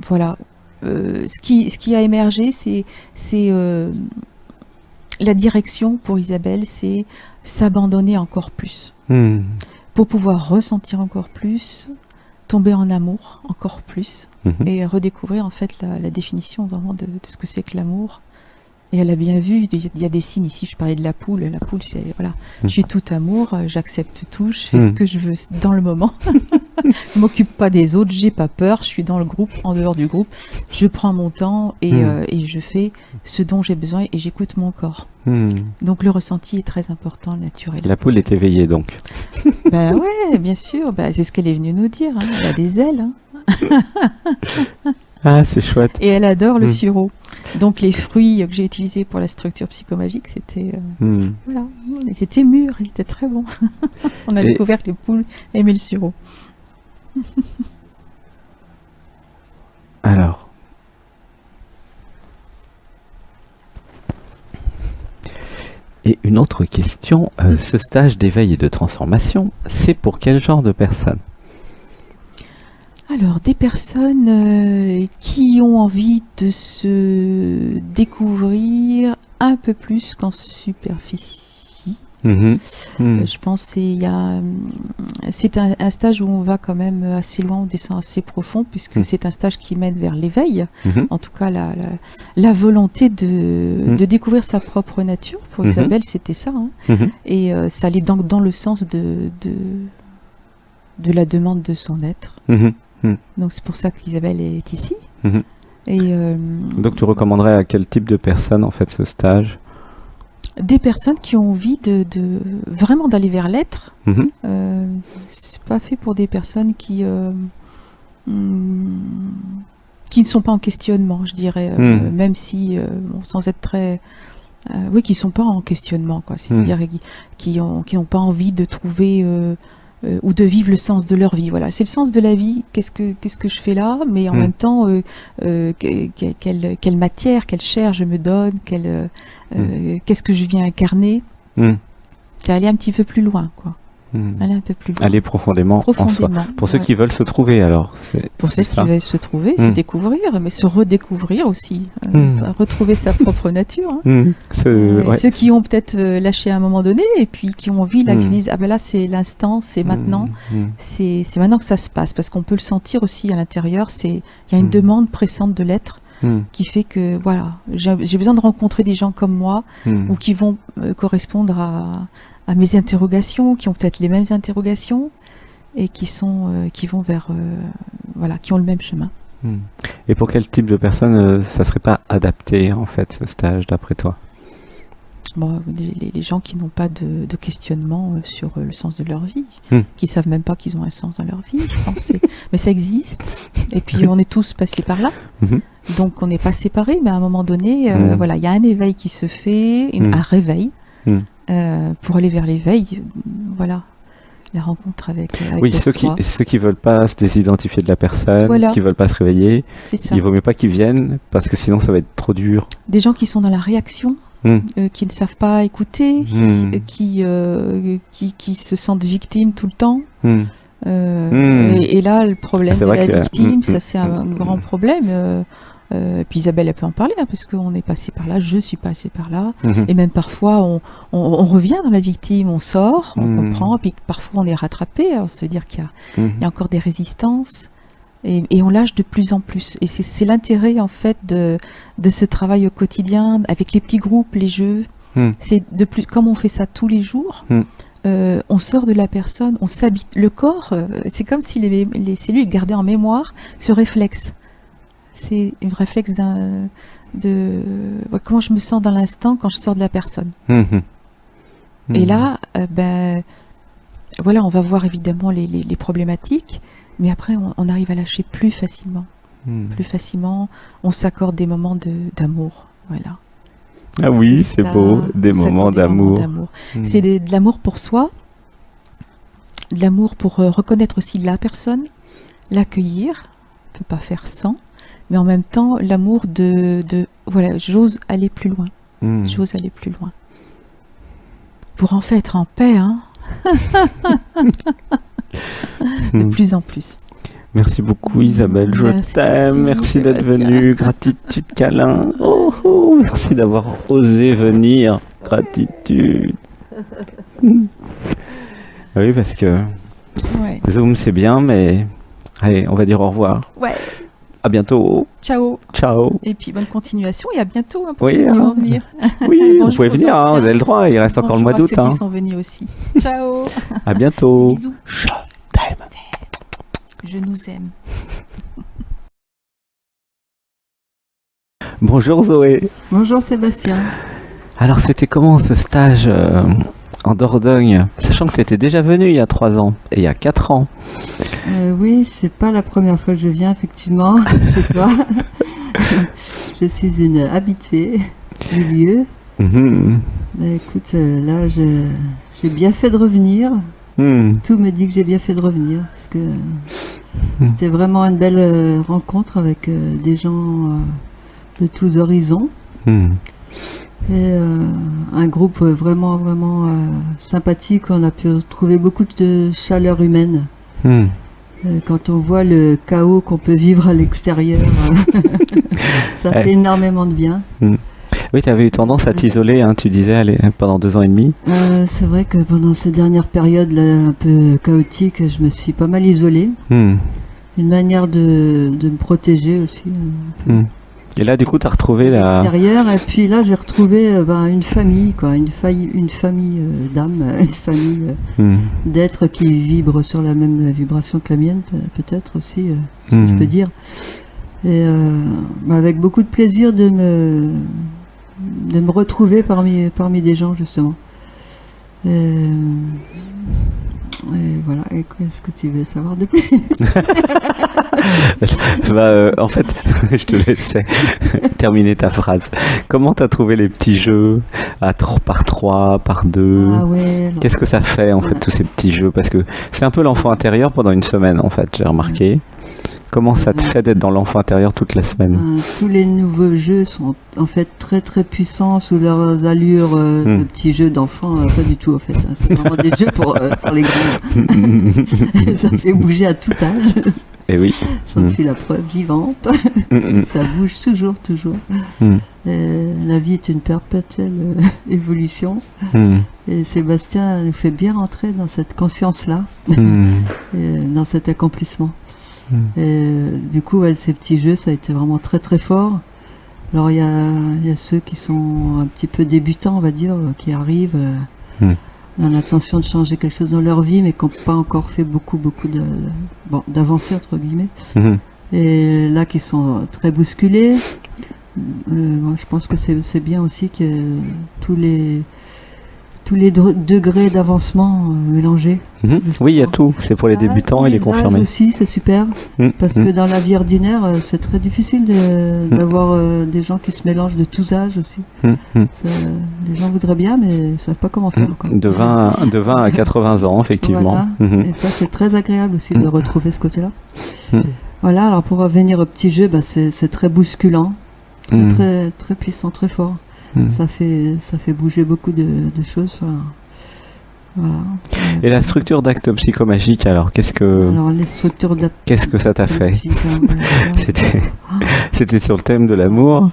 Voilà, ce qui a émergé, c'est la direction pour Isabelle, c'est s'abandonner encore plus. Pour pouvoir ressentir encore plus, tomber en amour encore plus, et redécouvrir en fait la définition vraiment de ce que c'est que l'amour. Et elle a bien vu, il y a des signes ici, je parlais de la poule. La poule, c'est, voilà, je suis tout amour, j'accepte tout, je fais ce que je veux dans le moment. Je m'occupe pas des autres, j'ai pas peur, je suis dans le groupe, en dehors du groupe, je prends mon temps et je fais ce dont j'ai besoin et j'écoute mon corps. Donc le ressenti est très important, naturel. La poule est éveillée donc. Ben ouais, bien sûr, c'est ce qu'elle est venue nous dire, hein. Elle a des ailes. Hein. Ah, c'est chouette. Et elle adore le sureau. Donc les fruits que j'ai utilisés pour la structure psychomagique, c'était voilà, c'était mûr, c'était très bon. On a découvert que les poules aimaient le sureau. Alors, et une autre question, ce stage d'éveil et de transformation, c'est pour quel genre de personnes? Alors, des personnes qui ont envie de se découvrir un peu plus qu'en superficie. Je pense que c'est un stage où on va quand même assez loin, on descend assez profond, puisque c'est un stage qui mène vers l'éveil. En tout cas, la volonté de découvrir sa propre nature. Pour Isabelle, c'était ça. Hein. Et ça allait dans le sens de la demande de son être. Donc c'est pour ça qu'Isabelle est ici. Et donc tu recommanderais à quel type de personnes en fait ce stage? Des personnes qui ont envie de vraiment d'aller vers l'être. C'est pas fait pour des personnes qui ne sont pas en questionnement, je dirais, même si sans être très qui sont pas en questionnement, quoi. C'est-à-dire qui ont pas envie de trouver ou de vivre le sens de leur vie. Voilà, c'est le sens de la vie. Qu'est-ce que je fais là? Mais en même temps, quelle matière, quelle chair je me donne, qu'est-ce que je viens incarner? C'est aller un petit peu plus loin, quoi. Aller un peu plus loin. Aller profondément en soi. Pour ceux qui veulent se trouver, alors. Pour ceux qui veulent se trouver, se découvrir, mais se redécouvrir aussi. Retrouver sa propre nature. Hein. Ceux qui ont peut-être lâché à un moment donné, et puis qui ont envie, là, qui se disent, ah ben là, c'est l'instant, c'est maintenant. C'est maintenant que ça se passe, parce qu'on peut le sentir aussi à l'intérieur. Il y a une demande pressante de l'être. Qui fait que, voilà, j'ai besoin de rencontrer des gens comme moi, ou qui vont correspondre à mes interrogations, qui ont peut-être les mêmes interrogations, et qui vont vers, voilà, qui ont le même chemin. Et pour quel type de personnes ça serait pas adapté, en fait, ce stage, d'après toi? Bon, les gens qui n'ont pas de questionnement sur le sens de leur vie, qui savent même pas qu'ils ont un sens dans leur vie, je pense. Mais ça existe, et puis on est tous passés par là. Donc on n'est pas séparés, mais à un moment donné, voilà, il y a un éveil qui se fait, un réveil, pour aller vers l'éveil, voilà, la rencontre avec oui, ceux qui veulent pas se désidentifier de la personne, voilà, qui veulent pas se réveiller, il vaut mieux pas qu'ils viennent, parce que sinon ça va être trop dur. Des gens qui sont dans la réaction, qui ne savent pas écouter, qui se sentent victimes tout le temps, Et là, le problème C'est de vrai la que- victime, ça c'est un grand problème. Puis Isabelle, elle peut en parler, hein, parce qu'on est passé par là, je suis passée par là. Mhm. Et même parfois, on revient dans la victime, on sort, on Mhm. comprend, puis parfois on est rattrapé. Alors, ça veut dire qu'il Mhm. y a encore des résistances. Et on lâche de plus en plus. Et c'est l'intérêt, en fait, de ce travail au quotidien, avec les petits groupes, les jeux. C'est de plus, comme on fait ça tous les jours, on sort de la personne, on s'habite. Le corps, c'est comme si les cellules gardaient en mémoire ce réflexe. C'est un réflexe comment je me sens dans l'instant quand je sors de la personne. Et là, voilà, on va voir évidemment les problématiques, mais après, on arrive à lâcher plus facilement. Plus facilement, on s'accorde des moments d'amour. Voilà. Ah oui, c'est ça, beau, des on s'accorde moments d'amour. C'est de l'amour pour soi, de l'amour pour reconnaître aussi la personne, l'accueillir, on ne peut pas faire sans, mais en même temps, l'amour voilà, j'ose aller plus loin. J'ose aller plus loin. Pour en fait être en paix, hein. De plus en plus. Merci beaucoup Isabelle, je Merci, t'aime, merci d'être Sébastien. venue, gratitude câlin, merci d'avoir osé venir, gratitude. Oui, parce que Ouais. Zoom c'est bien, mais allez, on va dire au revoir. Ouais. À bientôt, Ciao. ciao. Et puis bonne continuation et à bientôt, hein, pour Oui, ceux qui hein. vont venir. Oui, vous Bonjour pouvez aux venir, hein, anciens. vous avez le droit, il reste encore le mois Bonjour à d'août. ceux Hein. qui sont venus aussi. Ciao. À bientôt. Bisous. Showtime. Je nous aime. Bonjour Zoé. Bonjour Sébastien. Alors c'était comment ce stage en Dordogne, sachant que tu étais déjà venu il y a 3 ans et il y a 4 ans. Oui, c'est pas la première fois que je viens effectivement chez toi. Je suis une habituée du lieu. Mhm. Écoute, là j'ai bien fait de revenir. Mhm. Tout me dit que j'ai bien fait de revenir parce que c'était vraiment une belle rencontre avec des gens de tous horizons. Mhm. Et un groupe vraiment sympathique. On a pu trouver beaucoup de chaleur humaine. Mhm. Quand on voit le chaos qu'on peut vivre à l'extérieur, ça Ouais. fait énormément de bien. Oui, tu avais eu tendance à t'isoler, hein, tu disais, allez, pendant 2 ans et demi. C'est vrai que pendant ces dernières périodes là, un peu chaotiques, je me suis pas mal isolée. Mhm. Une manière de me protéger aussi un peu. Mhm. Et là, du coup, tu as retrouvé à la... l'extérieur. Et puis là, j'ai retrouvé une famille, quoi, une famille d'âmes, une famille Mhm. d'êtres qui vibrent sur la même vibration que la mienne, peut-être aussi, si je Mhm. peux dire. Et avec beaucoup de plaisir de me retrouver parmi des gens, justement. Et voilà. Et qu'est-ce que tu veux savoir de plus? En fait, je te laissais terminer ta phrase. Comment tu as trouvé les petits jeux par 3, par 2? Ah ouais, alors, Qu'est-ce que ça fait, en fait, tous ces petits jeux? Parce que c'est un peu l'enfant intérieur pendant une semaine, en fait, j'ai remarqué. Comment ça te fait d'être dans l'enfant intérieur toute la semaine? tous les nouveaux jeux sont en fait très très puissants sous leurs allures de petits jeux d'enfants, pas du tout en fait. Hein. C'est vraiment des jeux pour les grands. Ça fait bouger à tout âge. Et oui. J'en suis la preuve vivante. Ça bouge toujours. La vie est une perpétuelle évolution. Et Sébastien nous fait bien rentrer dans cette conscience-là, dans cet accomplissement. Et, du coup, ces petits jeux, ça a été vraiment très très fort. Alors il y a ceux qui sont un petit peu débutants, on va dire, qui arrivent dans l'intention de changer quelque chose dans leur vie, mais qui n'ont pas encore fait beaucoup d'avancées entre guillemets. Et là, qui sont très bousculés. Moi, je pense que c'est bien aussi que tous les degrés d'avancement mélangés. Oui, il y a tout. C'est pour les débutants et les confirmés. Aussi, c'est super. Parce que dans la vie ordinaire, c'est très difficile d'avoir des gens qui se mélangent de tous âges aussi. Les gens voudraient bien, mais ils ne savent pas comment faire. Quoi. De 20 à 80 ans, effectivement. Voilà. Et ça, c'est très agréable aussi de retrouver ce côté-là. Voilà, alors pour revenir au petit jeu, c'est très bousculant, très, très puissant, très fort. Ça fait bouger beaucoup de choses. Enfin, Voilà. Et la structure d'acte psychomagique, alors Alors, les structures d'acte qu'est-ce que ça t'a fait? C'était sur le thème de l'amour,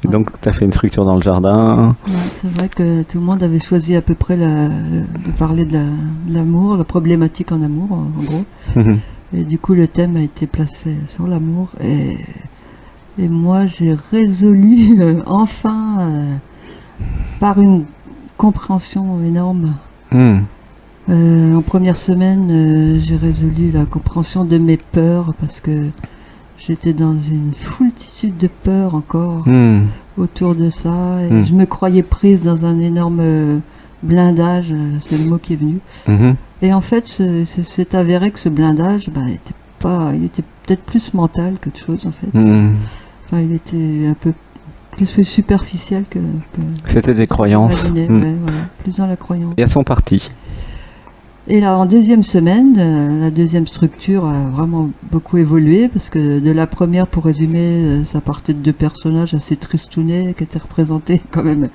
et donc tu as fait une structure dans le jardin. Ouais, c'est vrai que tout le monde avait choisi à peu près de parler de l'amour, la problématique en amour, en gros. Et du coup, le thème a été placé sur l'amour. Et moi, j'ai résolu, enfin, par une compréhension énorme. En première semaine, j'ai résolu la compréhension de mes peurs, parce que j'étais dans une foultitude de peurs encore autour de ça. Et je me croyais prise dans un énorme blindage, c'est le mot qui est venu. Et en fait, c'est avéré que ce blindage, il était peut-être plus mental qu'autre chose, en fait. Enfin, il était un peu plus superficiel que c'était des croyances. Ouais, voilà, plus dans la croyance. Et elles sont parties. Et là, en deuxième semaine, la deuxième structure a vraiment beaucoup évolué, parce que de la première, pour résumer, ça partait de deux personnages assez tristounets qui étaient représentés quand même.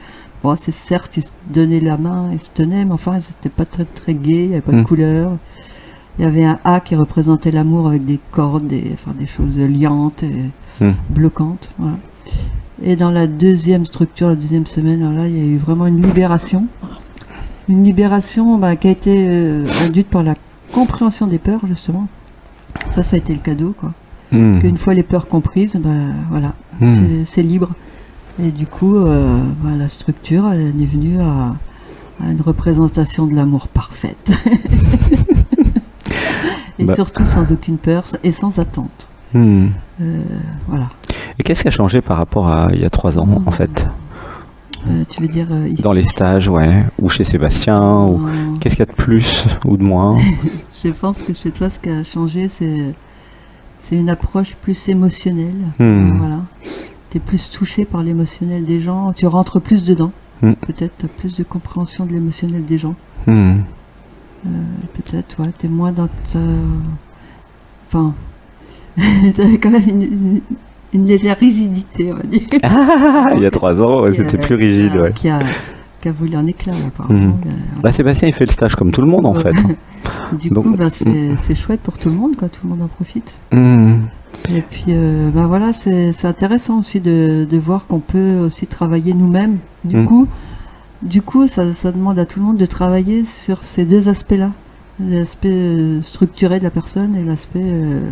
Bon, c'est certes, ils se donnaient la main, ils se tenaient, mais enfin, c'était pas très très gai, il n'y avait pas de couleur. Il y avait un A qui représentait l'amour avec des cordes, des choses liantes et bloquantes. Voilà. Et dans la deuxième structure, la deuxième semaine, alors là, il y a eu vraiment une libération. Une libération qui a été induite par la compréhension des peurs, justement. Ça a été le cadeau, quoi. Parce qu'une fois les peurs comprises, voilà, c'est libre. Et du coup, la structure, elle est venue à une représentation de l'amour parfaite. Et surtout sans aucune peur et sans attente. Voilà. Et qu'est-ce qui a changé par rapport à il y a 3 ans, en fait? Tu veux dire ici? Dans les stages, ouais, ou chez Sébastien, ou qu'est-ce qu'il y a de plus ou de moins? Je pense que chez toi, ce qui a changé, c'est une approche plus émotionnelle. Voilà. Tu es plus touché par l'émotionnel des gens, tu rentres plus dedans. Peut-être tu as plus de compréhension de l'émotionnel des gens. Peut-être, ouais, tu es moins dans ta... Enfin, tu avais quand même une légère rigidité, on va dire. Il y a 3 ans, c'était plus rigide, ouais. Qui a voulu un éclat, apparemment. Sébastien, il fait le stage comme tout le monde, en fait. Du coup, c'est chouette pour tout le monde, quoi. Tout le monde en profite. Et puis, voilà, c'est intéressant aussi de voir qu'on peut aussi travailler nous-mêmes. Du coup, ça demande à tout le monde de travailler sur ces deux aspects-là. L'aspect structuré de la personne et l'aspect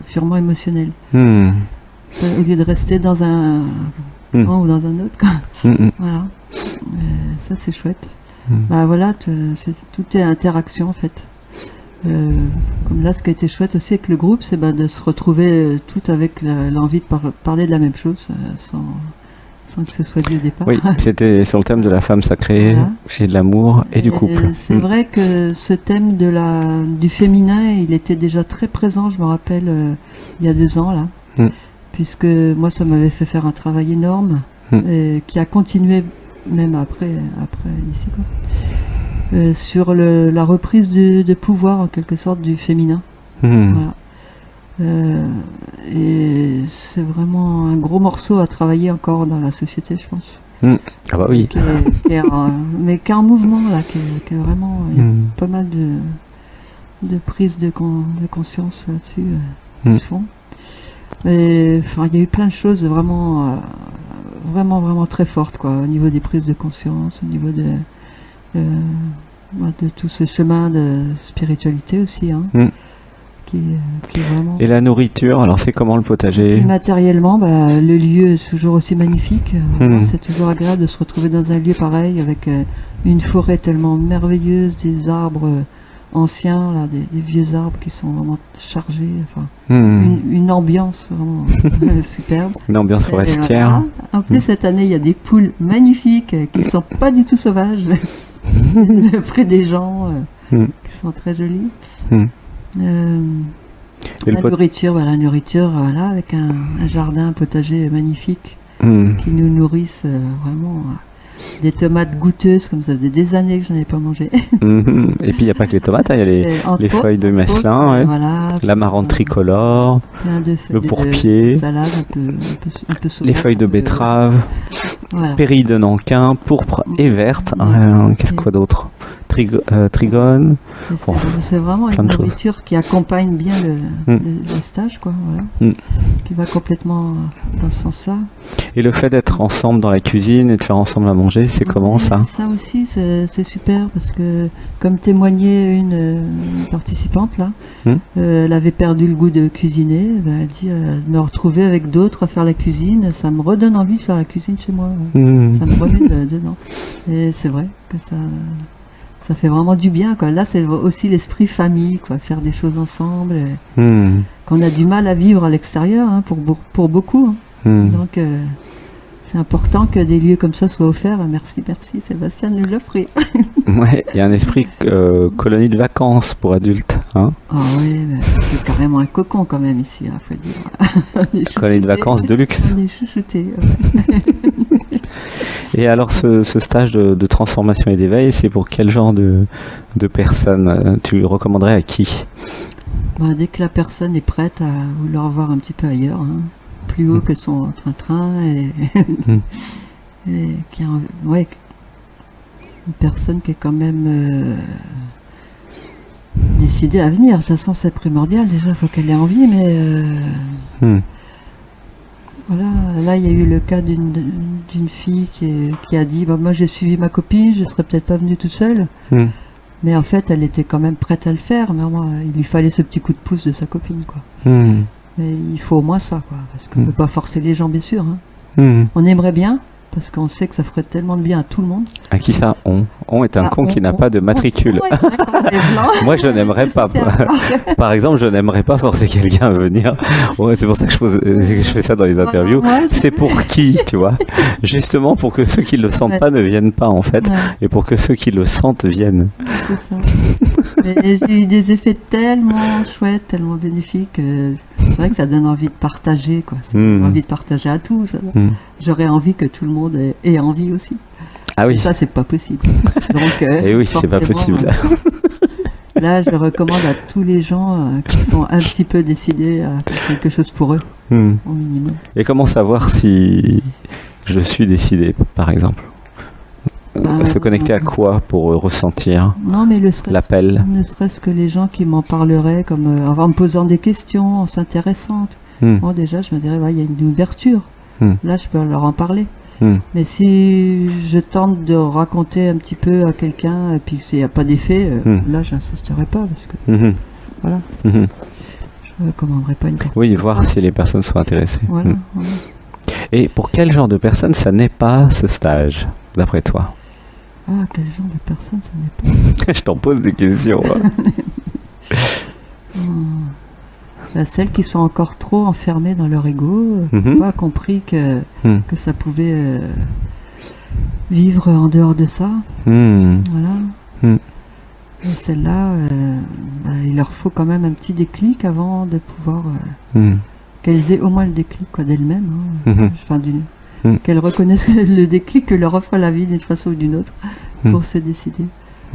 purement émotionnel. Au lieu de rester dans un ou dans un autre, quoi. Voilà. Ça, c'est chouette. Voilà, tout est interaction, en fait. Comme là, ce qui a été chouette aussi avec le groupe, c'est de se retrouver tout avec l'envie de parler de la même chose, sans que ce soit dit au départ. Oui, c'était sur le thème de la femme sacrée, voilà. Et de l'amour et du couple. C'est vrai que ce thème du féminin, il était déjà très présent, je me rappelle, il y a 2 ans, là. Puisque moi, ça m'avait fait faire un travail énorme, et qui a continué même après ici, quoi. Sur la reprise de pouvoir, en quelque sorte, du féminin. Voilà. Et c'est vraiment un gros morceau à travailler encore dans la société, je pense. Ah bah oui. Mais qui est en mouvement, là, qui est vraiment... Il y a pas mal de prises de conscience là-dessus qui se font. Et, enfin, il y a eu plein de choses vraiment très fortes, quoi, au niveau des prises de conscience, au niveau de tout ce chemin de spiritualité aussi, hein, qui est vraiment... Et la nourriture, alors c'est comment le potager? Et matériellement, le lieu est toujours aussi magnifique. C'est toujours agréable de se retrouver dans un lieu pareil, avec une forêt tellement merveilleuse, des arbres anciens, là, des vieux arbres qui sont vraiment chargés, enfin, une ambiance vraiment superbe. Une ambiance forestière. Voilà. En plus, cette année, il y a des poules magnifiques qui ne sont pas du tout sauvages, près des gens, qui sont très jolies. La nourriture, voilà, avec un jardin, un potager magnifique qui nous nourrissent vraiment. Des tomates goûteuses, comme ça faisait des années que je n'en avais pas mangé. Et puis il n'y a pas que les tomates, il y a les feuilles de mesclin, ouais. Voilà, l'amarante tricolore, le pourpier, salade, un peu sauvage, les feuilles de betterave, voilà. pérille de Nankin, pourpre et verte. Qu'est-ce quoi d'autre? trigone. C'est vraiment une nourriture qui accompagne bien le stage, quoi. Voilà. Qui va complètement dans ce sens-là. Et le fait d'être ensemble dans la cuisine et de faire ensemble à manger, c'est comment ça? Ça aussi, c'est super parce que, comme témoignait une participante là, elle avait perdu le goût de cuisiner. Elle dit de me retrouver avec d'autres à faire la cuisine, ça me redonne envie de faire la cuisine chez moi. Ça me remet dedans. Et c'est vrai que ça fait vraiment du bien, quoi. Là, c'est aussi l'esprit famille, quoi, faire des choses ensemble, qu'on a du mal à vivre à l'extérieur, hein, pour beaucoup. Hein. Donc, c'est important que des lieux comme ça soient offerts. Merci Sébastien de nous l'offrir. Ouais, il y a un esprit colonie de vacances pour adultes. Hein. Ah oui, c'est carrément un cocon quand même ici, il faut dire. Colonie de vacances de luxe. On est chouchoutés. Ouais. Et alors ce stage de transformation et d'éveil, c'est pour quel genre de personnes? Tu le recommanderais à qui? Dès que la personne est prête à vouloir voir un petit peu ailleurs, hein, plus haut que son train-train, et qui a une personne qui est quand même décidée à venir. Ça sent c'est primordial, déjà il faut qu'elle ait envie, mais voilà, là il y a eu le cas d'une fille qui a dit moi j'ai suivi ma copine, je serais peut-être pas venue toute seule, mais en fait elle était quand même prête à le faire, mais moi, il lui fallait ce petit coup de pouce de sa copine, quoi. Mais il faut au moins ça, quoi, parce qu'on ne peut pas forcer les gens, bien sûr. Hein. On aimerait bien, parce qu'on sait que ça ferait tellement de bien à tout le monde. À qui ça? On est un con qui n'a pas de matricule. Moi, je n'aimerais pas. Par exemple, je n'aimerais pas forcer quelqu'un à venir. Ouais, c'est pour ça que je fais ça dans les interviews. C'est pour qui, tu vois? Justement pour que ceux qui ne le sentent pas ne viennent pas, en fait. Et pour que ceux qui le sentent viennent. C'est ça. Et j'ai eu des effets tellement chouettes, tellement bénéfiques. C'est vrai que ça donne envie de partager, quoi. Ça donne envie de partager à tous. J'aurais envie que tout le monde ait envie aussi. Ah oui. Et ça, c'est pas possible. Donc, et oui, c'est pas possible. Là, je recommande à tous les gens qui sont un petit peu décidés à faire quelque chose pour eux, au minimum. Et comment savoir si je suis décidé, par exemple? Se connecter à quoi pour ressentir l'appel? Ne serait-ce que les gens qui m'en parleraient, comme en me posant des questions, en s'intéressant. Bon, déjà, je me dirais, il y a une ouverture. Là, je peux leur en parler. Mais si je tente de raconter un petit peu à quelqu'un et puis s'il n'y a pas d'effet, là, j'insisterai pas parce que voilà. Je ne recommanderais pas une personne. Oui, voir si les personnes sont intéressées. Voilà. Et pour quel genre de personne ça n'est pas ce stage, d'après toi? Ah, quel genre de personne ça n'est pas? Je t'en pose des questions. Celles qui sont encore trop enfermées dans leur ego, pas compris que ça pouvait vivre en dehors de ça. Voilà. Et celles-là, il leur faut quand même un petit déclic avant de pouvoir qu'elles aient au moins le déclic, quoi, d'elles-mêmes. Enfin, qu'elles reconnaissent le déclic que leur offre la vie d'une façon ou d'une autre pour se décider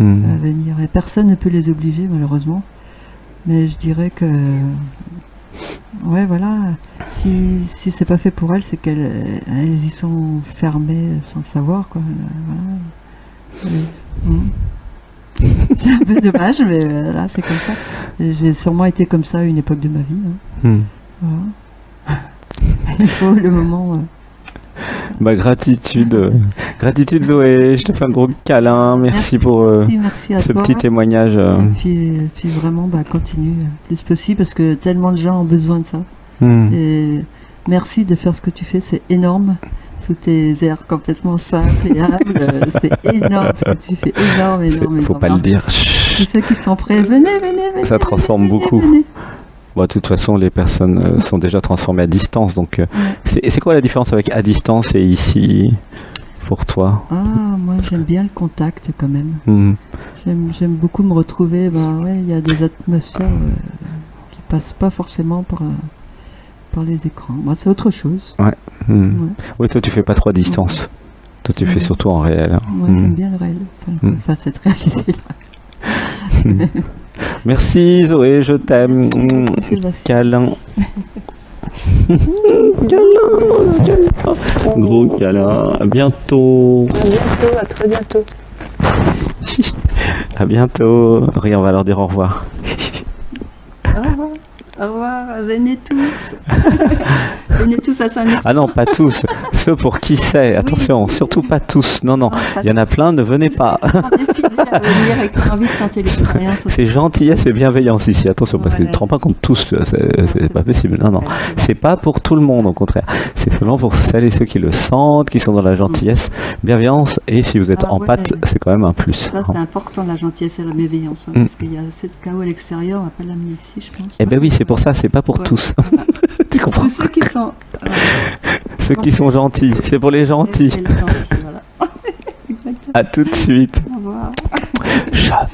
à venir. Et personne ne peut les obliger, malheureusement. Mais je dirais que ouais, voilà, si c'est pas fait pour elles, c'est qu'elles y sont fermées sans savoir, quoi. Voilà. C'est un peu dommage, mais là c'est comme ça. J'ai sûrement été comme ça à une époque de ma vie. Voilà. Il faut le moment. Gratitude Zoé, je te fais un gros câlin, merci pour merci à ce toi. petit témoignage. Puis vraiment, continue le plus possible parce que tellement de gens ont besoin de ça. Et merci de faire ce que tu fais, c'est énorme. Sous tes airs complètement simples et humbles, c'est énorme ce que tu fais, énorme. Faut pas le dire. Tous ceux qui sont prêts, venez. Ça transforme beaucoup. Venez. Bon, de toute façon, les personnes sont déjà transformées à distance. Donc, c'est quoi la différence avec à distance et ici pour toi? Moi, j'aime bien le contact quand même. J'aime beaucoup me retrouver. Il y a des atmosphères qui passent pas forcément par les écrans. Moi, c'est autre chose. Ouais. Oui, toi, tu fais pas trop à distance. Toi, tu fais surtout en réel. Moi, j'aime bien le réel. Enfin, cette réalité-là. Merci Zoé, je t'aime. Câlin. Gros câlin. À bientôt. À bientôt, à très bientôt. À bientôt. On va leur dire au revoir. Au revoir. Au revoir, venez tous. Venez tous à Saint-Denis. Ah non, pas tous. Ceux pour qui c'est. Attention, surtout pas tous. Non, non. Il y en a plein, ne venez pas. C'est gentillesse et bienveillance ici. Attention, parce que tu ne te rends pas compte tous. C'est pas possible. Non, non. C'est pas pour tout le monde, au contraire. C'est seulement pour celles et ceux qui le sentent, qui sont dans la gentillesse, bienveillance. Et si vous êtes en pâte, c'est quand même un plus. Ça, c'est important, la gentillesse et la bienveillance. Parce qu'il y a assez de chaos à l'extérieur, on va pas l'amener ici, je pense. Eh ben oui, c'est pour ça, c'est pas pour tous. Voilà. Tu comprends? Ceux qui sont... Ceux qui sont gentils, c'est pour les gentils. Voilà. À tout de suite. Au revoir. Chat.